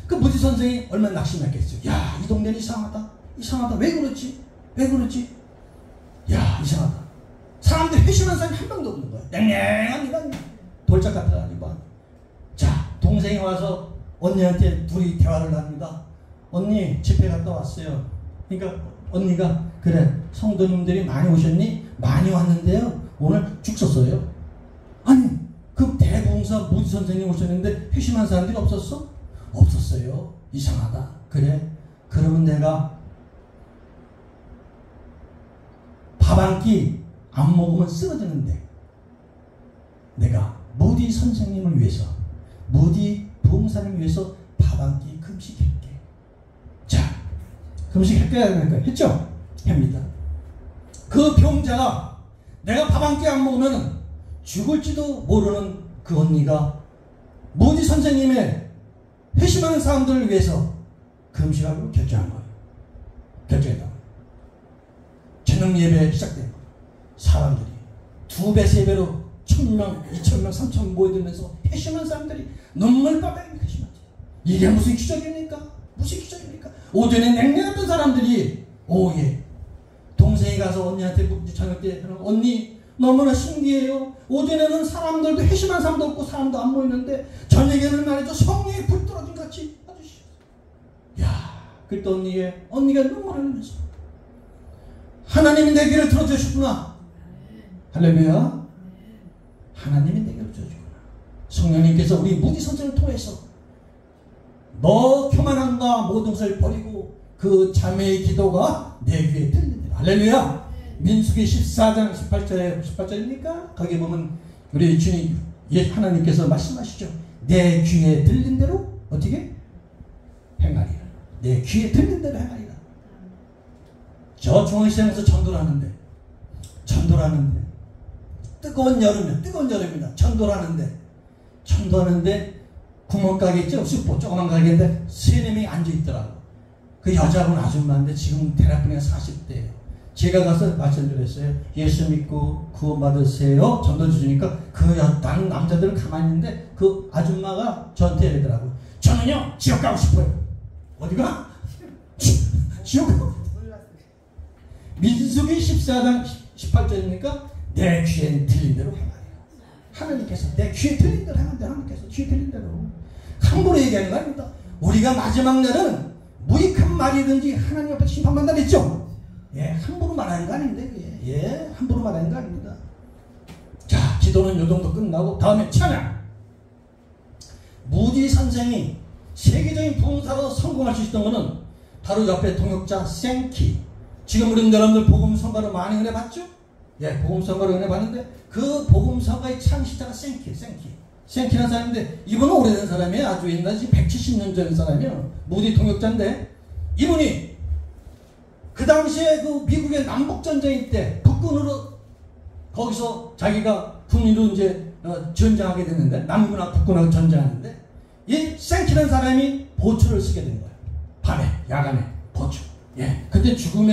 그 무지 선생이 얼마나 낙심했겠어요. 이 동네는 이상하다. 왜 그렇지? 이상하다. 사람들이 회심한 사람이 한 명도 없는 거예요. 냉랭한 돌짝 같아가지고. 자 동생이 와서 언니한테 둘이 대화를 합니다. 언니 집회 갔다 왔어요. 그러니까 언니가 그래 성도님들이 많이 오셨니? 많이 왔는데요. 오늘 죽 썼어요. 아니 그 대봉사 무지 선생님 오셨는데 회심한 사람들이 없었어? 없었어요. 이상하다. 그래 그러면 내가 밥 한 끼 안 먹으면 쓰러지는데 내가 무디 선생님을 위해서 무디 봉사를 위해서 밥 한 끼 금식할게. 자 금식할까요? 했죠? 합니다. 그 병자가 내가 밥 한 끼 안 먹으면 죽을지도 모르는 그 언니가 무디 선생님의 회심하는 사람들을 위해서 금식하기로 결정한 거예요. 결정했다. 저녁 예배 시작된 거예요. 사람들이 2배, 3배로 1000명, 2000명, 3000명 모여들면서 회심한 사람들이 눈물바다에 회심하지. 이게 무슨 기적입니까? 오전에 냉랭했던 사람들이 동생이 가서 언니한테 저녁 때 언니 너무나 신기해요. 오전에는 사람들도 회심한 사람도 없고 사람도 안 모이는데 저녁에는 말이죠 성령이 불 떨어진 같이 아저씨. 그때 언니가 눈물을 흘렸어. 하나님이 내 귀를 들어주셨구나. 할렐루야. 하나님이 내 귀를 들어주셨구나. 성령님께서 우리 무디 선생을 통해서 너 교만함과 모든 것을 버리고 그 자매의 기도가 내 귀에 들립니다. 할렐루야. 민수기 14장 18절입니까? 거기 보면 우리 주님 하나님께서 말씀하시죠. 내 귀에 들린 대로 어떻게 행하리라. 내 귀에 들린 대로 행하리라. 저 중앙시장에서 전도를 하는데 뜨거운 여름이다. 전도하는데 구멍가게 있죠? 슈퍼 조그만 가게인데 3-4명이 앉아있더라고. 그 여자분 아줌마인데 지금 대략 40대예요. 제가 가서 말씀드렸어요. 예수 믿고 구원받으세요. 전도 주니까 그 다른 남자들은 가만히 있는데 그 아줌마가 저한테 이러더라고요. 저는요 지옥 가고 싶어요. 어디가? 지옥 가고. 민수기 14장 18절입니까? 내 귀에 들린 대로 행하리라. 하나님께서 내 귀에 들린 대로 행한다. 하나님께서 귀에 들린 대로 함부로 얘기하는 거 아닙니다. 우리가 마지막 날은 무익한 말이든지 하나님 앞에 심판받는다 했죠. 예, 함부로 말하는 거 아닌데, 예, 함부로 말하는 거 아닙니다. 자, 기도는 요 정도 끝나고 다음에 찬양. 무디 선생이 세계적인 부흥사로 성공할 수 있었던 것은 바로 옆에 동역자 생키. 지금 우리 여러분들 복음성가로 많이 은혜 받죠? 예, 복음성가로 은혜 받는데 그 복음성가의 창시자가 생키라는 사람인데 이분은 오래된 사람이에요. 아주 옛날 지금 170년 전 사람이에요. 무디 동역자인데 이분이 그 당시에 그 미국의 남북전쟁일 때 북군으로 거기서 자기가 군인으로 이제 전쟁하게 됐는데 남군하고 북군하고 전쟁하는데 이 생키라는 사람이 보초를 쓰게 된 거예요. 밤에 야간에 보초. 예, 그때 죽음이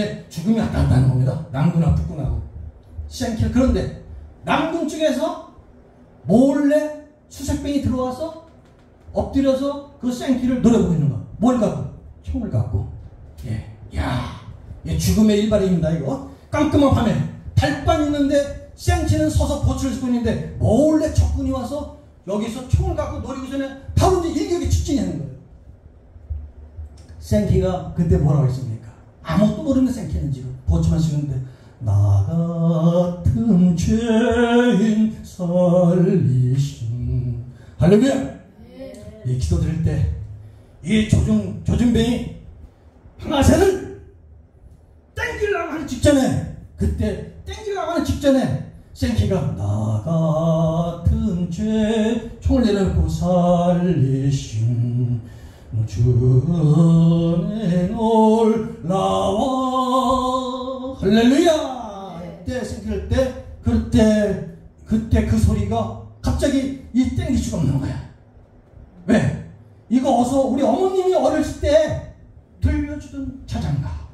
왔다는 겁니다. 남군하고 북군하고 생키. 그런데 남군 쪽에서 몰래 수색병이 들어와서 엎드려서 그 생키를 노려보고 있는 거야. 뭘 갖고? 총을 갖고. 예, 야. 예, 죽음의 일발입니다. 이거 깜깜한 밤에 달반 있는데 생치는 서서 보초를 쓰고 있는데 몰래 적군이 와서 여기서 총을 갖고 노리고 전에 바로 이제 일격에 직진하는 거예요. 생키가 그때 뭐라고 했습니까? 아무것도 모르는 생키는 지금 보초만 쓰는데 나 같은 죄인 살리신 할렐루야. 이 기도 드릴 때 이 조준병이 항아쇠를 땡기려고 하는 직전에 그때 땡기려고 하는 직전에 생키가 나 같은 죄 총을 내려놓고 살리신 주는 올라와 할렐루야. 그때 생킬 때 그때 그 소리가 갑자기 이 땡길 수가 없는 거야. 왜? 이거 어서 우리 어머님이 어렸을 때 들려주던 자장가,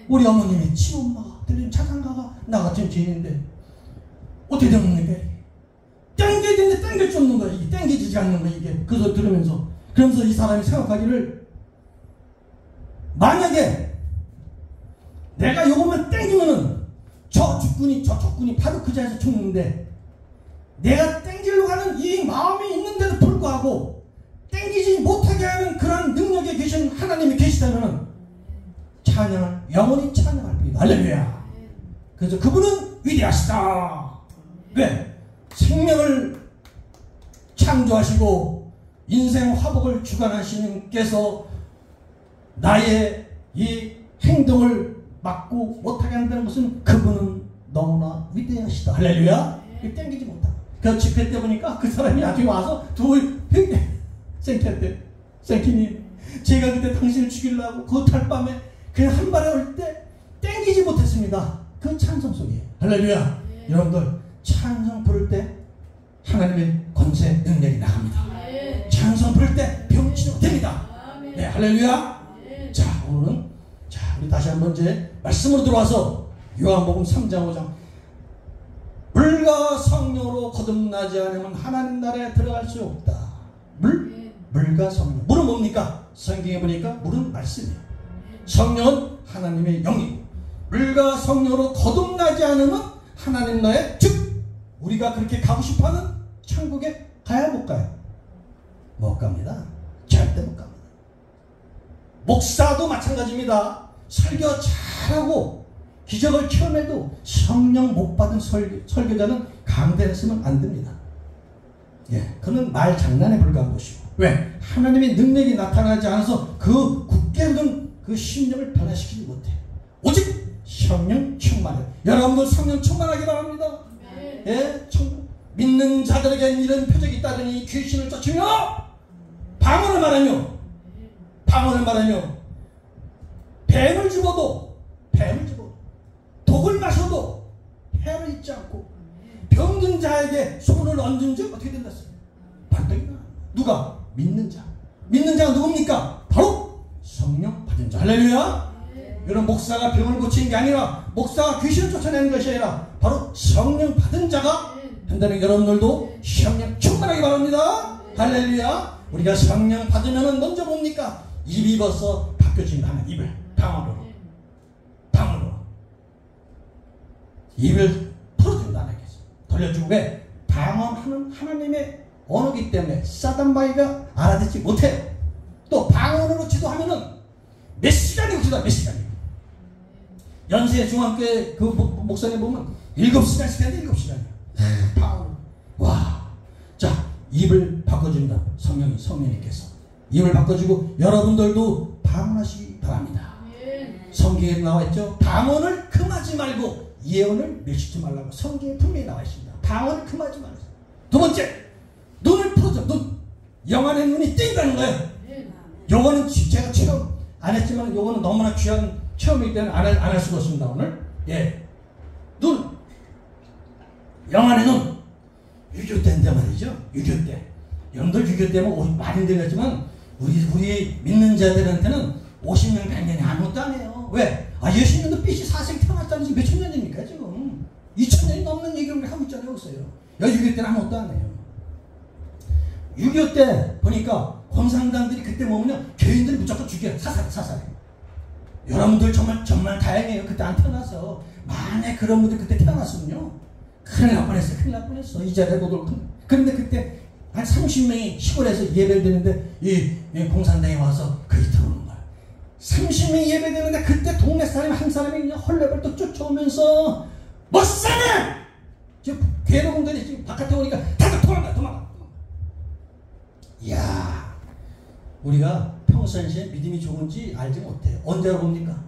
우리 어머님의 친엄마가 들려준 자장가가 나 같은 죄인인데 어떻게 되는 거야? 땡겨야 되는데 땡길 수 없는 거야. 이게 땡기지 않는 거야. 이게 그 소리 들으면서. 그러면서 이 사람이 생각하기를 만약에 내가 요것만 땡기면은 저 적군이 바로 그 자리에서 죽는데 내가 땡기려고 하는 이 마음이 있는데도 불구하고 땡기지 못하게 하는 그런 능력에 계신 하나님이 계시다면은 찬양을 영원히 찬양할 뿐이다. 할렐루야. 그래서 그분은 위대하시다. 왜? 생명을 창조하시고 인생 화복을 주관하시는 께서 나의 이 행동을 막고 못하게 한다는 것은 그분은 너무나 위대하시다. 할렐루야. 땡기지 못하고. 그 집회 때 보니까 그 사람이 나중에 와서 생키한테 생키님 제가 그때 당신을 죽이려고 그 달밤에 그냥 한 발에 올 때 땡기지 못했습니다. 그 찬송 소리에 할렐루야. 여러분들 찬송 부를 때 하나님의 권세 능력이 나갑니다. 찬송 부를 때 병치료가 됩니다. 네, 할렐루야. 자, 오늘은 우리 다시 한번 이제 말씀으로 들어와서 요한복음 3장 5장 물과 성령으로 거듭나지 않으면 하나님 나라에 들어갈 수 없다. 물과 성령. 물은 뭡니까? 성경에 보니까 물은 말씀이에요. 성령은 하나님의 영이고 물과 성령으로 거듭나지 않으면 하나님 나라에, 즉 우리가 그렇게 가고 싶어하는 천국에 가야 못 가요? 못 갑니다. 절대 못 갑니다. 목사도 마찬가지입니다. 설교 잘하고 기적을 체험해도 성령 못 받은 설교자는 강대에 쓰면 안 됩니다. 예, 그는 말 장난에 불과한 것이고. 왜? 하나님의 능력이 나타나지 않아서 그 굳게 둔 그 심령을 변화시키지 못해. 오직 성령 충만해. 여러분들 성령 충만하기 바랍니다. 예, 믿는 자들에게 이런 표적이 있다더니 귀신을 쫓으며 방언을 말하며 뱀을 집어도 독을 마셔도 해를 잊지 않고 병든 자에게 손을 얹은 즉 어떻게 된다 했어요? 발동이다. 누가? 믿는 자. 믿는 자가 누굽니까? 바로 성령 받은 자. 할렐루야. 여러분, 목사가 병을 고치는 게 아니라 목사가 귀신을 쫓아내는 것이 아니라 바로 성령 받은 자가 한다는 여러분들도 성령 충만하기 바랍니다. 할렐루야. 우리가 성령 받으면 먼저 뭡니까? 입이 벌써 바뀌어진다 하면 입을 방언으로 입을 풀어준다는 거죠. 돌려주고. 왜? 방언하는 하나님의 언어기 때문에 사단바이가 알아듣지 못해요. 또 방언으로 지도하면은 몇 시간이고 지도하 몇 시간이고. 연세 중앙교회 그 목사님 보면 7시간씩 7시간이야. 방언. 와. 자, 입을 바꿔준다. 성령님께서 입을 바꿔주고 여러분들도 방언하시기 바랍니다. 성경에 나와 있죠. 방언을 금하지 말고 예언을 멸시지 말라고 성경에 분명히 나와 있습니다. 방언을 금하지 말아요. 두 번째, 눈을 풀어줘. 영안의 눈이 뜬다는 거예요. 요거는 제가 체험 안 했지만 요거는 너무나 귀한 체험이기 때문에 안 할 수가 없습니다. 오늘. 예. 영안의 눈. 6.25 때인데 말이죠. 6.25 때. 여러분들 6.25 때면 많이 들렸지만 우리 믿는 자들한테는 50년, 100년이 아무것도 안 해요. 왜? 예수님도 BC 4세기 태어났다는 지 몇천 년 됩니까 지금? 2000년이 넘는 얘기를 하고 있잖아요. 없어요. 6.25 때는 아무것도 안 해요. 6.25 때 보니까 공산당들이 그때 보면 교인들 무조건 죽여요. 사살해. 여러분들 정말 다행이에요. 그때 안 태어나서. 만약 그런 분들 그때 태어났으면요, 큰일 날 뻔했어. 이 자리에 못 올고. 그런데 그때 한 30명이 시골에서 예배를 드는데 이 공산당이 와서 거기 들어오는 거야. 30명이 예배 드는데 그때 동네 사람이 한 사람이 그냥 헐레벌떡 쫓아오면서 못사네! 지금 괴로운들이 지금 바깥에 오니까 다들 도망가. 이야, 우리가 평상시에 믿음이 좋은지 알지 못해요. 언제 알아봅니까?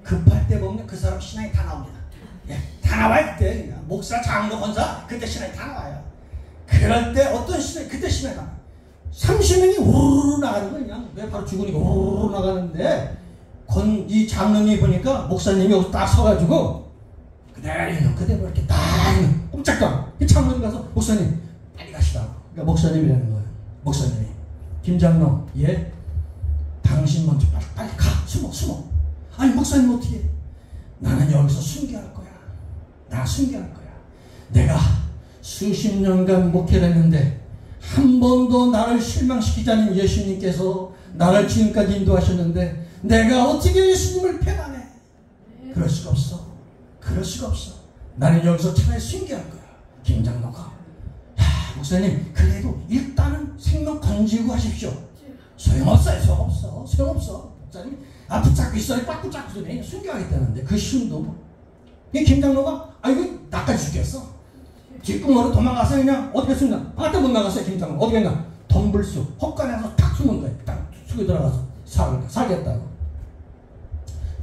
급할 때 보면 그 사람 신앙이 다 나옵니다. 예, 다 나와요. 그때 그냥 목사, 장로, 권사 그때 신앙이 다 나와요. 그럴 때 어떤 신앙이 그때 신앙이 나와요. 30명이 우르르 나가는 거예요. 그냥 왜 바로 죽으니까 우르르 나가는데 이 장로님이 보니까 목사님이 여기서 딱 서가지고 그대로 이렇게 딱 꼼짝도 장로님 가서 목사님 빨리 가시라고. 그러니까 목사님이라는 거예요. 목사님이 김장로, 예, 당신 먼저 빨리 가. 숨어. 아니 목사님 어떻게 해? 나는 여기서 순교할 거야. 내가 수십 년간 목회를 했는데 한 번도 나를 실망시키자는 예수님께서 나를 지금까지 인도하셨는데 내가 어떻게 예수님을 배반해? 그럴 수가 없어. 나는 여기서 차라리 순교할 거야. 김장로가, 목사님 그래도 일단은 생명 건지고 하십시오. 소용없어. 목사님 붙잡고 있어요. 꽉 붙잡고 있어요. 순교하겠다는데 그 힘도 이 김장로가 이거 나까지 죽겠어. 뒷궁으로 도망가서 그냥 어디 갔습니까? 밖에 못 나갔어요. 김장로 어디 갔나? 덤불수 헛간에서 탁 숨은 거예요. 딱 숙여 들어가서 살겠다고.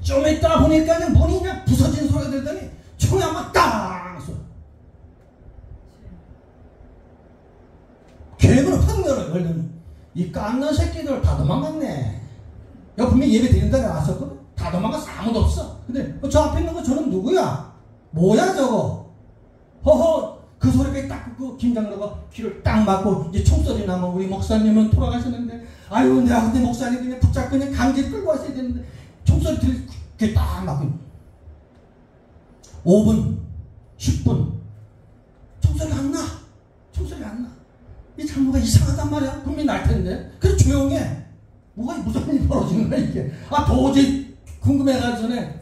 좀 있다 보니까 그냥 문이 그냥 부서진 소리가 들더니 총이 한번 땅 쏘. 괴물은 확 열더니 이 깐난 새끼들 다 도망갔네. 여기 분명히 예배 드린다 나왔었거든. 다 도망가서 아무도 없어. 근데 저 앞에 있는 거 저는 누구야? 뭐야 저거? 허허. 그 소리가 딱 그 김장로가 귀를 딱 막고 이제 총소리 나면 우리 목사님은 돌아가셨는데 아유 내가 그때 목사님 그냥 붙잡고 그냥 강제로 끌고 왔어야 되는데 총소리 들리 귀에 딱 막고 5분 10분 총소리가 안 나. 이 장로가 이상하단 말이야. 분명히 날 텐데. 그래 조용해. 무슨 일이 벌어지는 거야 이게. 도저히 궁금해가지고 전에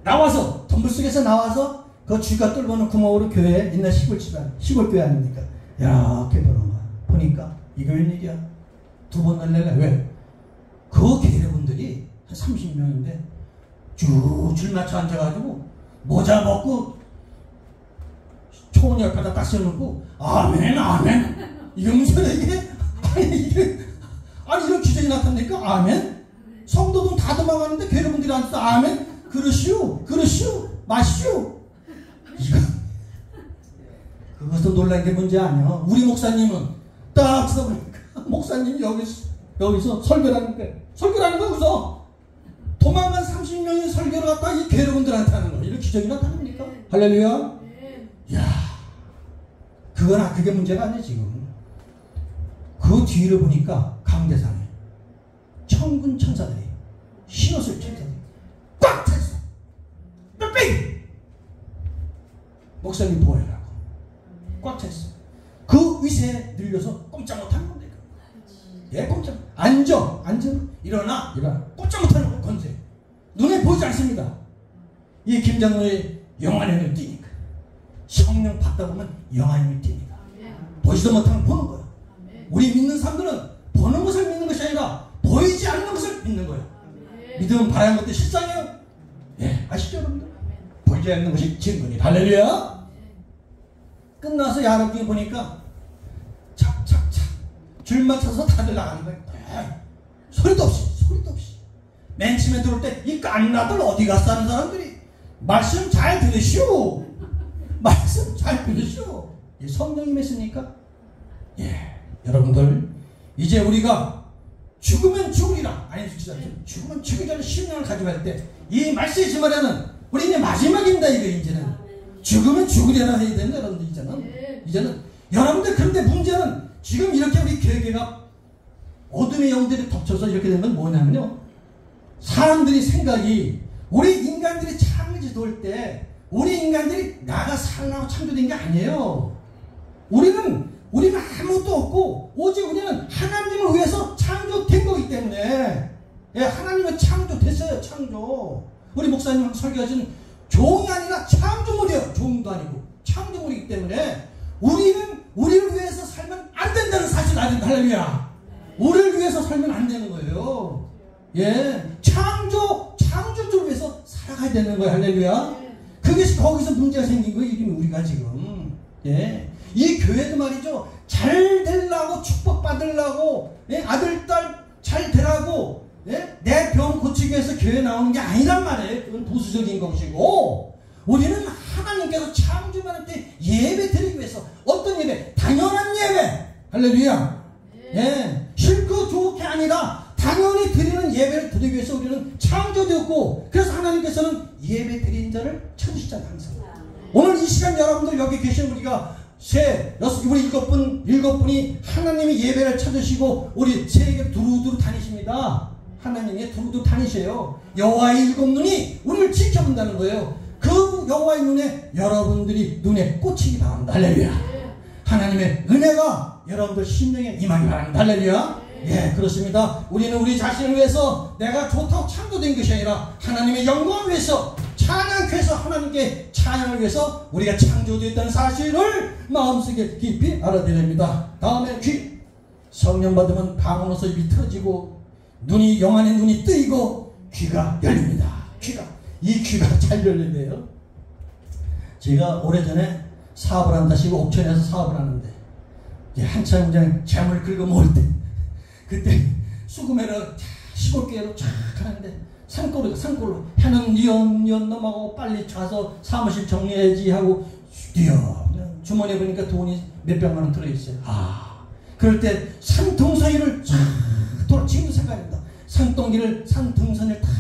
나와서 덤불속에서 나와서 그 쥐가 뚫어놓은 구멍으로 교회에 옛날 시골 교회 아닙니까? 이렇게 보니까 이거 웬일이야? 2번 날래가 왜? 그 교회분들이 한 30명인데 쭉 줄 맞춰 앉아가지고 모자 벗고 총 옆에다 딱 세워놓고 아멘 이게 무슨 소리야 이게? 아니 이런 기적이 나타납니까? 아멘? 성도들 다 도망가는데 괴로분들이 앉아서 아멘 그러시오 마시오. 이거 그것도 놀란 게 문제 아니야. 우리 목사님은 딱 쳐다보니까 목사님이 여기서 설교를 하는데 설교를 하는 거 여기서 도망간 30명이 설교를 갖다 이 괴로분들한테 하는 거. 이런 기적이 나타납니까? 할렐루야. 이야, 그게 문제가 아니야 지금. 그 뒤를 보니까 강대상에 천군 천사들이 흰옷을 천사들이 꽉 찼어. 뺑뺑 목사님 보여라고 꽉 찼어. 그 위세에 늘려서 꼼짝 못하는 건데. 예, 꼼짝. 앉아. 일어나. 꼼짝 못하는 거예요. 건세. 눈에 보이지 않습니다. 이 김장로의 영안의 눈을 띄니까. 성령 받다 보면 영안의 눈을 띄니까. 보지도 못하면 보는 거예요. 우리 믿는 사람들은 보는 것을 믿는 것이 아니라 보이지 않는 것을 믿는 거예요. 믿음은 바라는 것도 실상이에요. 예, 아시죠 여러분들? 보이지 않는 것이 증거니. 할렐루야. 끝나서 야곱이 보니까 착착착 줄 맞춰서 다들 나가는 거예요. 소리도 없이. 맨 처음에 들어올 때 이 깐나들 어디 갔어 하는 사람들이 말씀 잘 들으시오. 예, 성령이 맺습니까? 예, 여러분들 이제 우리가 죽으면 죽으리라. 아니 죽으면 죽으리라는 신앙을 가져갈 때 이 말씀이 말하는 우리 이제 마지막입니다. 이제는 죽으면 죽으리라 해야 된다. 여러분들 이제는 여러분들. 그런데 문제는 지금 이렇게 우리 교회가 어둠의 영들이 덮쳐서 이렇게 된 건 뭐냐면요, 사람들이 생각이 우리 인간들이 창조될 때 우리 인간들이 나가 살아나고 창조된 게 아니에요. 우리는 아무것도 없고 오직 우리는 하나님을 위해서 창조된 거기 때문에, 예, 하나님은 창조됐어요. 우리 목사님 설교하신 종이 아니라 창조물이에요. 종도 아니고 창조물이기 때문에 우리는 우리를 위해서 살면 안 된다는 사실 알린다. 할렐루야. 우리를 위해서 살면 안 되는 거예요. 예, 창조주를 위해서 살아가야 되는 거예요. 할렐루야. 그게 거기서 문제가 생긴 거예요. 이게 우리가 지금, 예, 이 교회도 말이죠, 잘 되려고 축복받으려고, 예, 아들 딸 잘 되라고, 예, 내 병 고치기 위해서 교회 나오는 게 아니란 말이에요. 그건 보수적인 것이고, 우리는 하나님께서 창조만한테 예배 드리기 위해서, 어떤 예배? 당연한 예배. 할렐루야. 예, 싫고 좋게 아니라 당연히 드리는 예배를 드리기 위해서 우리는 창조되었고, 그래서 하나님께서는 예배 드리는 자를 찾으시잖아요. 항상. 오늘 이 시간 여러분들 여기 계신 우리가 우리 일곱 분이 하나님의 예배를 찾으시고 우리 세계 두루두루 다니십니다. 하나님의 두루두루 다니셔요. 여호와의 일곱 눈이 우리를 지켜본다는 거예요. 그 여호와의 눈에 여러분들이 눈에 꽂히기 바랍니다. 할렐루야. 하나님의 은혜가 여러분들 심령에 임하기 바랍니다. 할렐루야. 예, 그렇습니다. 우리는 우리 자신을 위해서 내가 좋다고 창조된 것이 아니라 하나님의 영광을 위해서, 찬양해서 하나님께 찬양을 위해서 우리가 창조되었다는 사실을 마음속에 깊이 알아야 됩니다. 다음에 귀. 성령 받으면 방언으로서 입이 틀어지고 영안의 눈이 뜨이고 귀가 열립니다. 이 귀가 잘 열린대요. 제가 오래전에 사업을 한다시고 옥천에서 사업을 하는데, 이제 한참 그냥 재물 긁어 먹을 때, 그때 수금회를 시골교회로 쫙 하는데 산골로 해는 뉘연 넘어가고 빨리 가서 사무실 정리해야지 하고 주머니에 보니까 돈이 몇백만 원 들어있어요. 그럴 때 산등사이를 쫙 돌아, 지금도 생각합니다. 산등선을 탁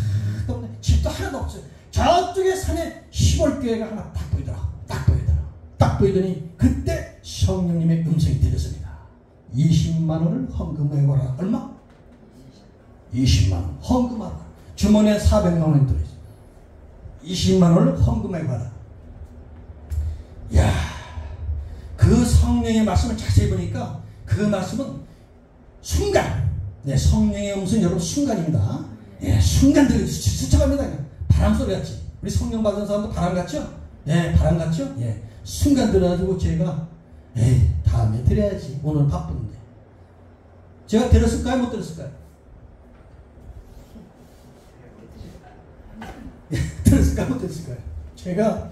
돌는데 집도 하나도 없어요. 저쪽에 산에 시골교회가 하나 딱 보이더니 그때 성령님의 음성이 들렸습니다. 20만 원을 헌금해거라. 얼마? 20만 원 헌금하라. 주머니에 400만 원이 들어있어요. 20만 원을 헌금해거라. 이야, 그 성령의 말씀을 자세히 보니까 그 말씀은 순간, 네, 성령의 음성은 여러분 순간입니다. 예, 순간 스쳐갑니다. 바람 소리 같이. 우리 성령 받은 사람도 바람 같죠? 예, 바람 같죠? 예, 순간 들어가지고 제가 다음에 드려야지. 오늘 바쁜데. 제가 드렸을까요? 못 드렸을까요? 드렸을까요? 못 드렸을까요? 제가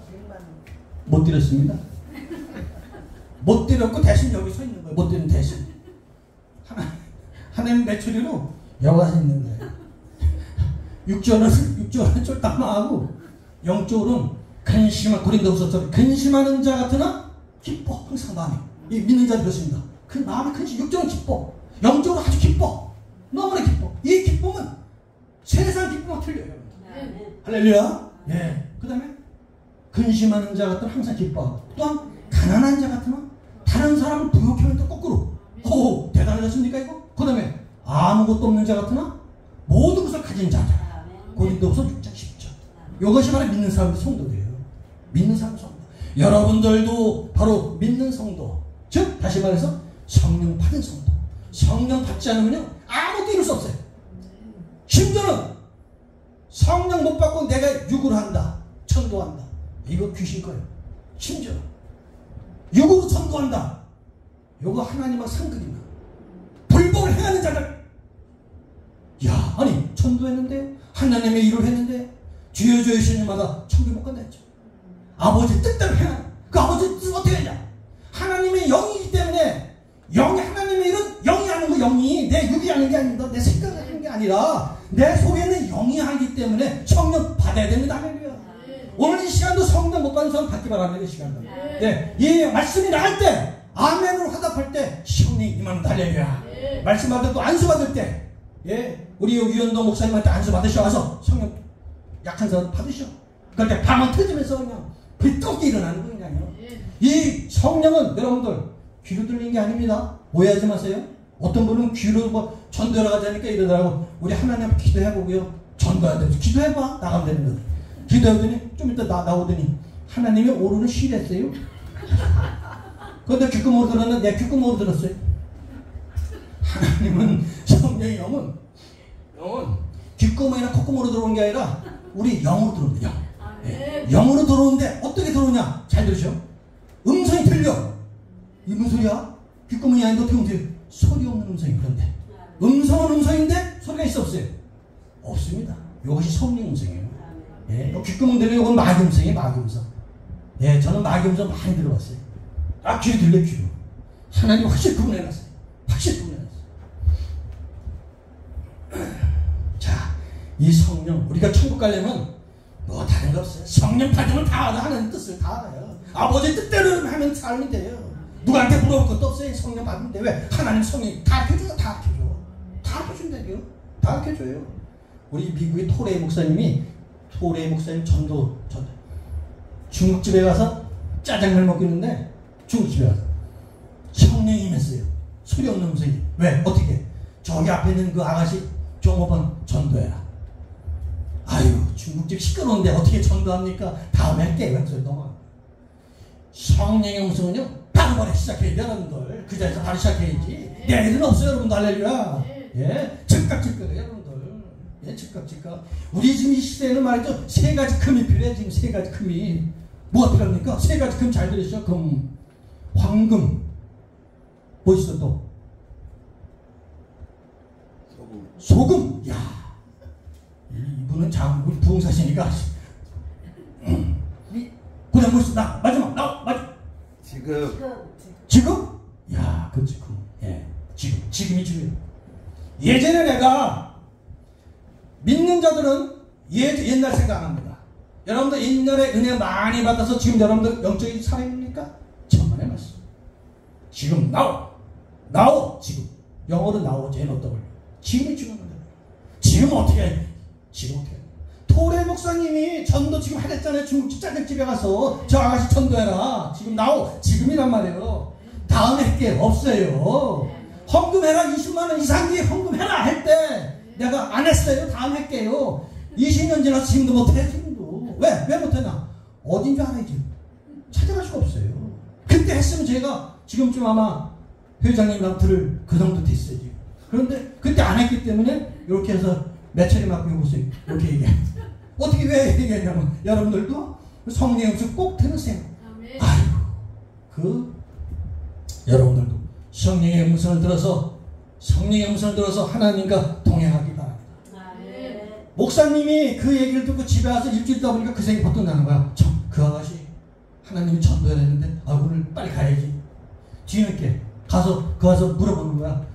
못 드렸습니다. 못 드렸고 대신 여기 서 있는 거예요. 못 드린 대신. 하나님 매출이로 여기 서 있는 거예요. 육적으로는 쫄딱망하고 영적으로는 근심한 고린도후서 근심하는 자 같으나 기뻐. 항상 마음이 이 믿는 자 그렇습니다. 그 마음이 근심, 육적으로는 기뻐, 영적으로 아주 기뻐, 너무나 기뻐. 이 기쁨은 세상 기쁨과 틀려요. 할렐루야. 예. 그 다음에 근심하는 자 같으나 항상 기뻐하고, 또한 가난한 자 같으나 다른 사람을 부욕해 하면 또 거꾸로 대단하셨습니까 이거? 그 다음에 아무것도 없는 자 같으나 모든 것을 가진 자잖아. 고린도후서 6장 10절. 이것이 바로 믿는 사람의 성도예요. 믿는 사람 성도. 여러분들도 바로 믿는 성도. 즉 다시 말해서 성령 받은 성도. 성령 받지 않으면요 아무것도 이룰 수 없어요. 심지어는 성령 못 받고 내가 육으로 한다, 천도한다, 이거 귀신 거예요. 심지어 육으로 천도한다, 이거 하나님과 상극입니다. 불법을 행하는 자들. 야, 아니 천도했는데 하나님의 일을 했는데 주여 주여 시는마다 천국 못 간다 했죠. 아버지 뜻대로 행하는 그 아버지 뜻 어떻게 하냐? 하나님의 영이기 때문에, 영이 하나님의 일은 영이 하는 거, 영이 내 육이 하는 게 아닙니다. 내 생각이 하는 게 아니라 내 속에는 영이 하기 때문에 성령 받아야 됩니다. 할렐루야. 오늘 이 시간도 성령 못 받는 사람 받기 바랍니다. 이 시간도. 네, 이 말씀이 나갈 때 아멘으로 화답할 때 성령이 임합니다. 할렐루야. 말씀 받을 또 안수 받을 때, 예, 우리 유현동 목사님한테 안수 받으셔서 성령 약한 사람 받으셔. 그럴 때 방언 터지면서 그냥 불떡이 일어나는 거예요. 그냥요. 이 성령은 여러분들 귀로 들리는 게 아닙니다. 오해하지 마세요. 어떤 분은 귀로 뭐 전도하러 가자니까 이러더라고. 우리 하나님 앞에 기도해보고요. 전도해야 돼. 기도해봐. 나가면 되는 거예요. 기도하더니 좀 이따 나오더니 하나님이 오르는 쉬랬어요. 그런데 귓구멍으로 들었는데 내 귓구멍으로 들었어요. 하나님은 성령의 영은 귓구멍이나 콧구멍으로 들어오는 게 아니라 우리 영으로 들어옵니다. 영. 네. 영으로 들어오는데 어떻게 들어오냐? 잘 들으셔. 음성이 들려. 이 무슨 소리야? 귓구멍이 아닌데 어떻게 음성이? 소리 없는 음성이. 그런데 음성은 음성인데 소리가 있어 없어요? 없습니다. 이것이 성령 음성이에요. 예, 귓구멍 들리는 건 마귀 음성이에요. 마귀 음성. 예, 저는 마귀 음성 많이 들어봤어요. 아, 귀로 들려, 귀로. 하나님 확실히 구분해놨어요. 확실히 구분해놨어요. 자, 이 성령, 우리가 천국 가려면 뭐 다른 거 없어요. 성령 받으면 다 알아. 하나님 뜻을 다 알아요. 아버지 뜻대로 하면 삶이 돼요. 누구한테 물어볼 것도 없어요. 성령 받으면 돼. 왜? 하나님 성령이 다 알려줘요. 다 알려줘. 다 알려준다고요. 다 알려줘요. 우리 미국의 토레이 목사님 전도 중국집에 가서 짜장면 먹고 있는데 중국집에 가서 성령이 임했어요. 소리 없는 음성이. 왜? 어떻게? 저기 앞에 있는 그 아가씨 종업원 전도해라. 아유, 중국집 시끄러운데 어떻게 전도합니까? 다음에 할게요. 소리 넘어가. 성령의 음성은요 바로바로 시작해야 돼요. 여러분들 그 자리에서 바로 시작해야지. 내일은 없어요. 여러분들. 할렐루야. 예, 즉각 여러분들. 예, 즉각. 우리 지금 이 시대에는 말이죠, 세 가지 금이 필요해. 지금 세 가지 금이 뭐가 필요합니까? 세 가지 금 잘 들으시죠. 금, 황금, 뭐 있어 또? 소금. 야, 이분은 장군 부흥사시니까. 그다음 뭐 있어? 마지막. 지금? 야, 그 지금. 예, 지금이 중요해요. 예전에 내가 믿는 자들은 옛날 생각 안 합니다. 여러분들 옛날에 은혜 많이 받아서 지금 여러분들 영적인 사람입니까? 천만의 말씀. 지금 나오. 지금 영어로 나오. 제노더블. 지금이 중요한 거예요. 지금 어떻게 해? 토레 목사님이 전도 지금 하랬잖아요. 중국집 짜장집에 가서 저 아가씨 전도해라. 지금 나오. 지금이란 말이에요. 다음에 할게 없어요. 헌금해라. 20만원 이상 뒤에 헌금해라 할 때 내가 안 했어요. 다음 할게요. 20년 지나서 지금도 못해. 지금도. 왜 못하나? 어딘지 알아야지. 찾아갈 수가 없어요. 그때 했으면 제가 지금쯤 아마 회장님이랑 들을 그 정도 됐어요. 지금. 그런데 그때 안 했기 때문에 이렇게 해서 몇 차례 맞고 해보세요. 이렇게 얘기해. 어떻게 왜 얘기하냐면 여러분들도 성령의 음성 꼭 들으세요. 아이고, 여러분들도 성령의 음성을 들어서 하나님과 동행하기 바랍니다. 목사님이 그 얘기를 듣고 집에 와서 일주일 있다 보니까 그 생각이 버뜩 나는 거야. 그 아가씨 하나님이 전도해야 되는데 오늘 빨리 가야지. 뒤늦게 가서 물어보는 거야.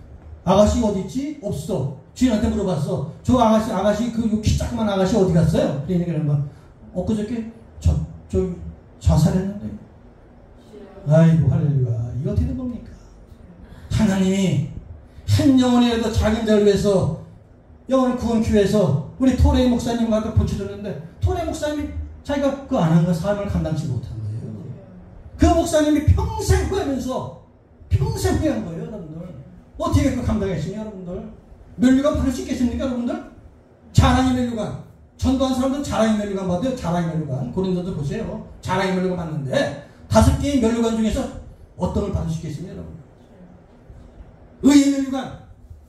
아가씨 어디 있지? 없어. 주인한테 물어봤어. 저 아가씨 그 키 작은 아가씨 어디 갔어요? 그러니까 그런 거. 엊그저께 저 자살했는데. 아이고 할렐루야. 이거 어떻게 된 겁니까? 하나님이 한 영혼이라도 작은 자를 위해서 영혼을 구원기 위해서 우리 토레이 목사님과 아까 고쳐줬는데 토레이 목사님이 자기가 그 안 한 거 삶을 감당치 못한 거예요. 그 목사님이 평생 후회하면서 평생 후회한 거예요, 여러분들. 어떻게 그 감당했으냐, 여러분들? 면류관 부를 수 있겠습니까, 여러분들? 자랑의 면류관. 전도한 사람들은 자랑의 면류관 받아요. 자랑의 면류관. 고린도도 보세요. 자랑의 면류관 받는데 5개의 면류관 중에서 어떤 걸 받을 수 있겠습니까, 여러분? 의의 면류관.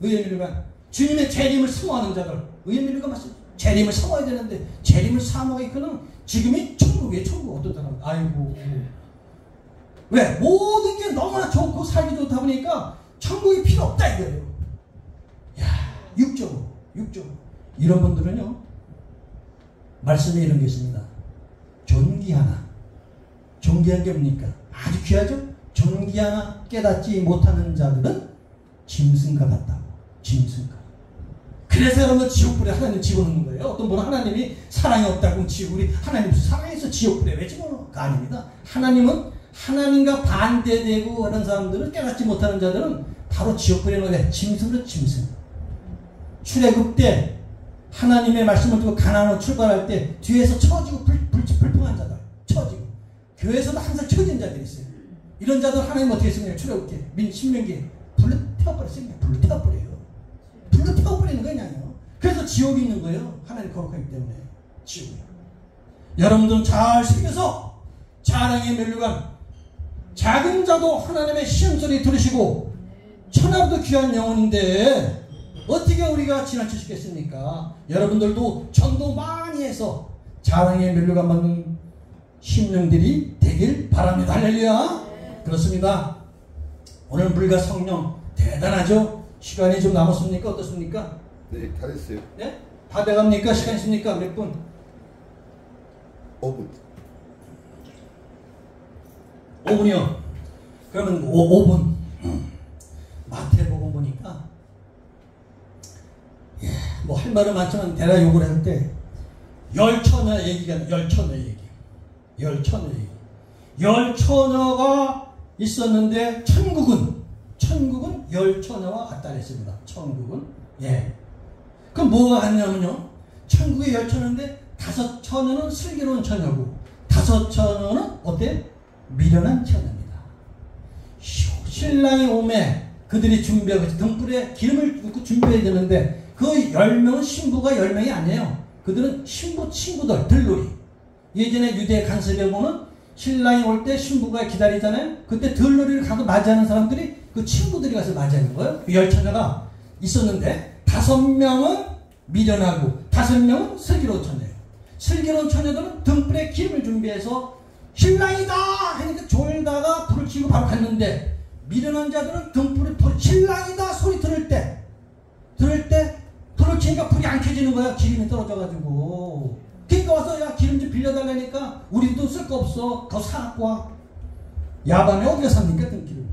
의의 면류관. 주님의 재림을 사모하는 자들. 의의 면류관 맞습니다. 재림을 사모해야 되는데 재림을 사모하기는 지금이 천국이에요. 천국. 어떤 사람? 아이고. 왜? 모든 게 너무나 좋고 살기 좋다 보니까 천국이 필요 없다 이거예요. 야, 육적으로. 이런 분들은요, 말씀에 이런 게 있습니다. 존귀하나. 존귀한 게 뭡니까? 아주 귀하죠? 존귀하나 깨닫지 못하는 자들은 짐승과 같다고. 짐승과. 그래서 여러분 지옥불에 하나님 집어넣는 거예요. 어떤 분은 하나님이 사랑이 없다고 우리 하나님 사랑해서 지옥불에 왜 집어넣어? 아닙니다. 하나님은 하나님과 반대되고 하는 사람들은 깨닫지 못하는 자들은 바로 지옥불에 넣어야 짐승으로 짐승. 출애굽 때 하나님의 말씀을 듣고 가나안으로 출발할 때 뒤에서 처지고 불평한 자들 처지고 교회에서도 항상 처진 자들이 있어요. 이런 자들 하나님 어떻게 했습니까? 출애굽 때 신명기에 불로 태워버렸어요. 불로 태워버려요. 불로 태워버리는 거냐요. 그래서 지옥이 있는 거예요. 하나님 거룩하기 때문에 지옥이요. 여러분들은 잘 새겨서 자랑의 면류관 작은 자도 하나님의 시험소리 들으시고 천하도 귀한 영혼인데 어떻게 우리가 지나칠 수 있겠습니까? 여러분들도 전도 많이 해서 자랑의 면류관 받는 심령들이 되길 바랍니다. 할렐루야. 그렇습니다. 오늘 물과 성령 대단하죠? 시간이 좀 남았습니까? 어떻습니까?
네, 다 됐어요.
네? 다 돼갑니까? 시간 있습니까? 몇 분?
5분.
5분이요. 그러면 5분. 마태복음 보니까 뭐 할 말은 많지만 대략 욕을 할 때 열처녀 얘기가 열처녀 얘기. 열처녀가 있었는데 천국은 열처녀와 같다 했습니다. 천국은 그럼 뭐가 같냐면요. 천국의 열처녀인데 5처녀는 슬기로운 처녀고 5처녀는 어때? 미련한 처녀입니다. 신랑이 오매 그들이 준비하고 등불에 기름을 붓고 준비해야 되는데 그 10명은 신부가 10명이 아니에요. 그들은 신부 친구들 들놀이. 예전에 유대 간섭에 보면 신랑이 올 때 신부가 기다리잖아요. 그때 들놀이를 가서 맞이하는 사람들이 그 친구들이 가서 맞이하는 거예요. 그 열처녀가 있었는데 5명은 미련하고 5명은 슬기로운 처녀예요. 슬기로운 처녀들은 등불에 기름을 준비해서 신랑이다 하니까 졸다가 불을 켜고 바로 갔는데 미련한 자들은 등불에 신랑이다 소리 들을 때 불을 켜니까 불이 안 켜지는 거야. 기름이 떨어져가지고. 그러니까 와서 야 기름 좀 빌려달라니까 우리도 쓸 거 없어. 더 사갖고 와. 야밤에 어디가 삽니까 등기름.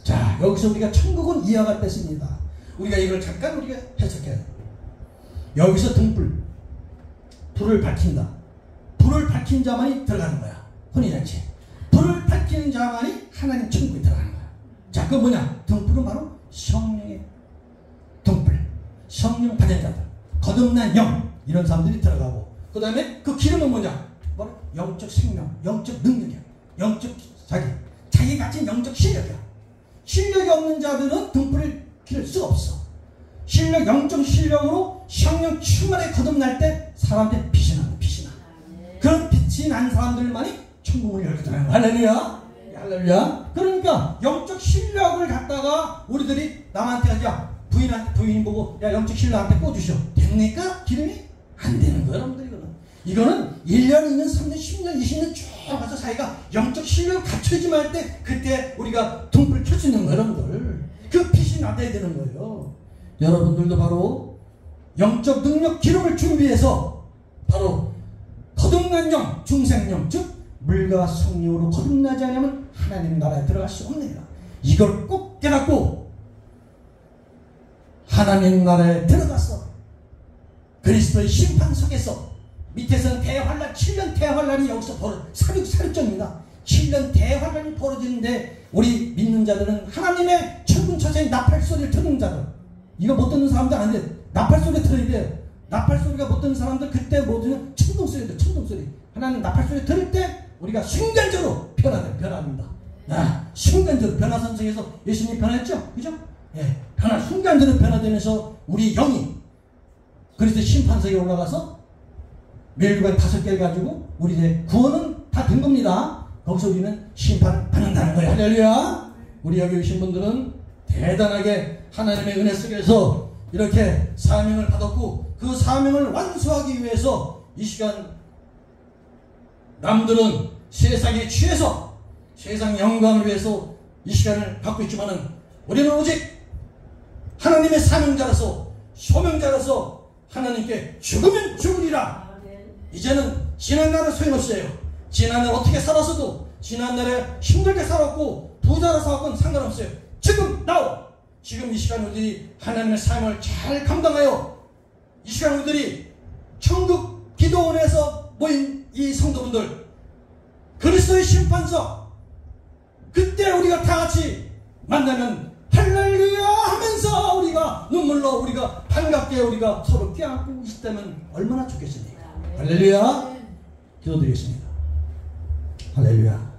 자 여기서 우리가 천국은 이와 같았습니다. 우리가 이걸 잠깐 우리가 해석해야 돼. 여기서 불을 밝힌다. 불을 밝힌 자만이 들어가는 거야. 혼인잔치. 불을 밝히는 자만이 하나님 천국에 들어가는 거야. 자 그건 뭐냐. 등불은 바로 성령의 등불. 성령 받은 자들. 거듭난 영. 이런 사람들이 들어가고 그 다음에 그 기름은 뭐냐. 바로 영적 생명. 영적 능력이야. 영적 자기 가진 영적 실력이야. 실력이 없는 자들은 등불을 킬 수가 없어. 영적 실력으로 성령 충만에 거듭날 때 사람들이 빛이 나. 그런 빛이 난 사람들만이 천국을 열게 되는 거야. 할렐루야. 할렐루야. 그러니까 영적 실력을 갖다가 우리들이 남한테 하자. 부인 보고 야 영적 실력한테 꽂으셔. 됩니까? 기름이? 안 되는 거야 여러분들. 이거는 1년, 2년, 3년, 10년, 20년 쭉 가서 사이가 영적 실력을 갖춰지 말 때 그때 우리가 등불을 켤 수 있는 거예요 여러분들. 그 빛이 나타야 되는 거예요. 여러분들도 바로 영적 능력 기름을 준비해서 바로 거듭난 영, 중생영, 즉 물과 성령으로 거듭나지 않으면 하나님 나라에 들어갈 수 없느니라. 이걸 꼭 깨닫고 하나님 나라에 들어갔어. 그리스도의 심판 속에서 밑에서는 대환란, 7년 대환란이 여기서 사륙전입니다. 7년 대환란이 벌어지는데 우리 믿는 자들은 하나님의 천군천사의 나팔소리를 듣는 자들, 이거 못 듣는 사람들 안 돼. 나팔소리 들어야 돼요. 나팔소리가 못 듣는 사람들 그때 뭐 듣는 천둥소리들, 천둥소리. 하나님 나팔소리 들을 때 우리가 순간적으로 변화됩니다. 순간적으로 변화선상에서 예수님이 변화했죠? 그죠? 예, 순간적으로 변화되면서 우리 영이 그리스도 심판석에 올라가서 멸류관 5개를 가지고 우리의 구원은 다 된 겁니다. 거기서 우리는 심판을 받는다는 거예요. 할렐루야. 우리 여기 오신 분들은 대단하게 하나님의 은혜 속에서 이렇게 사명을 받았고, 그 사명을 완수하기 위해서 이 시간 남들은 세상에 취해서 세상 영광을 위해서 이 시간을 갖고 있지만은 우리는 오직 하나님의 사명자라서 소명자라서 하나님께 죽으면 죽으리라. 이제는 지난날은 소용없어요. 지난날 어떻게 살았어도, 지난날에 힘들게 살았고 부자로 살았건 상관없어요. 지금 나오. 지금 이 시간 우리들이 하나님의 사명을 잘 감당하여 이 시간 우리들이 천국 기도원에서 모인 이 성도분들, 그리스도의 심판석, 그때 우리가 다 같이 만나면 할렐루야 하면서 우리가 눈물로 우리가 반갑게 우리가 서로 껴안고 있다면 얼마나 좋겠습니까? 할렐루야. 기도드리겠습니다. 할렐루야.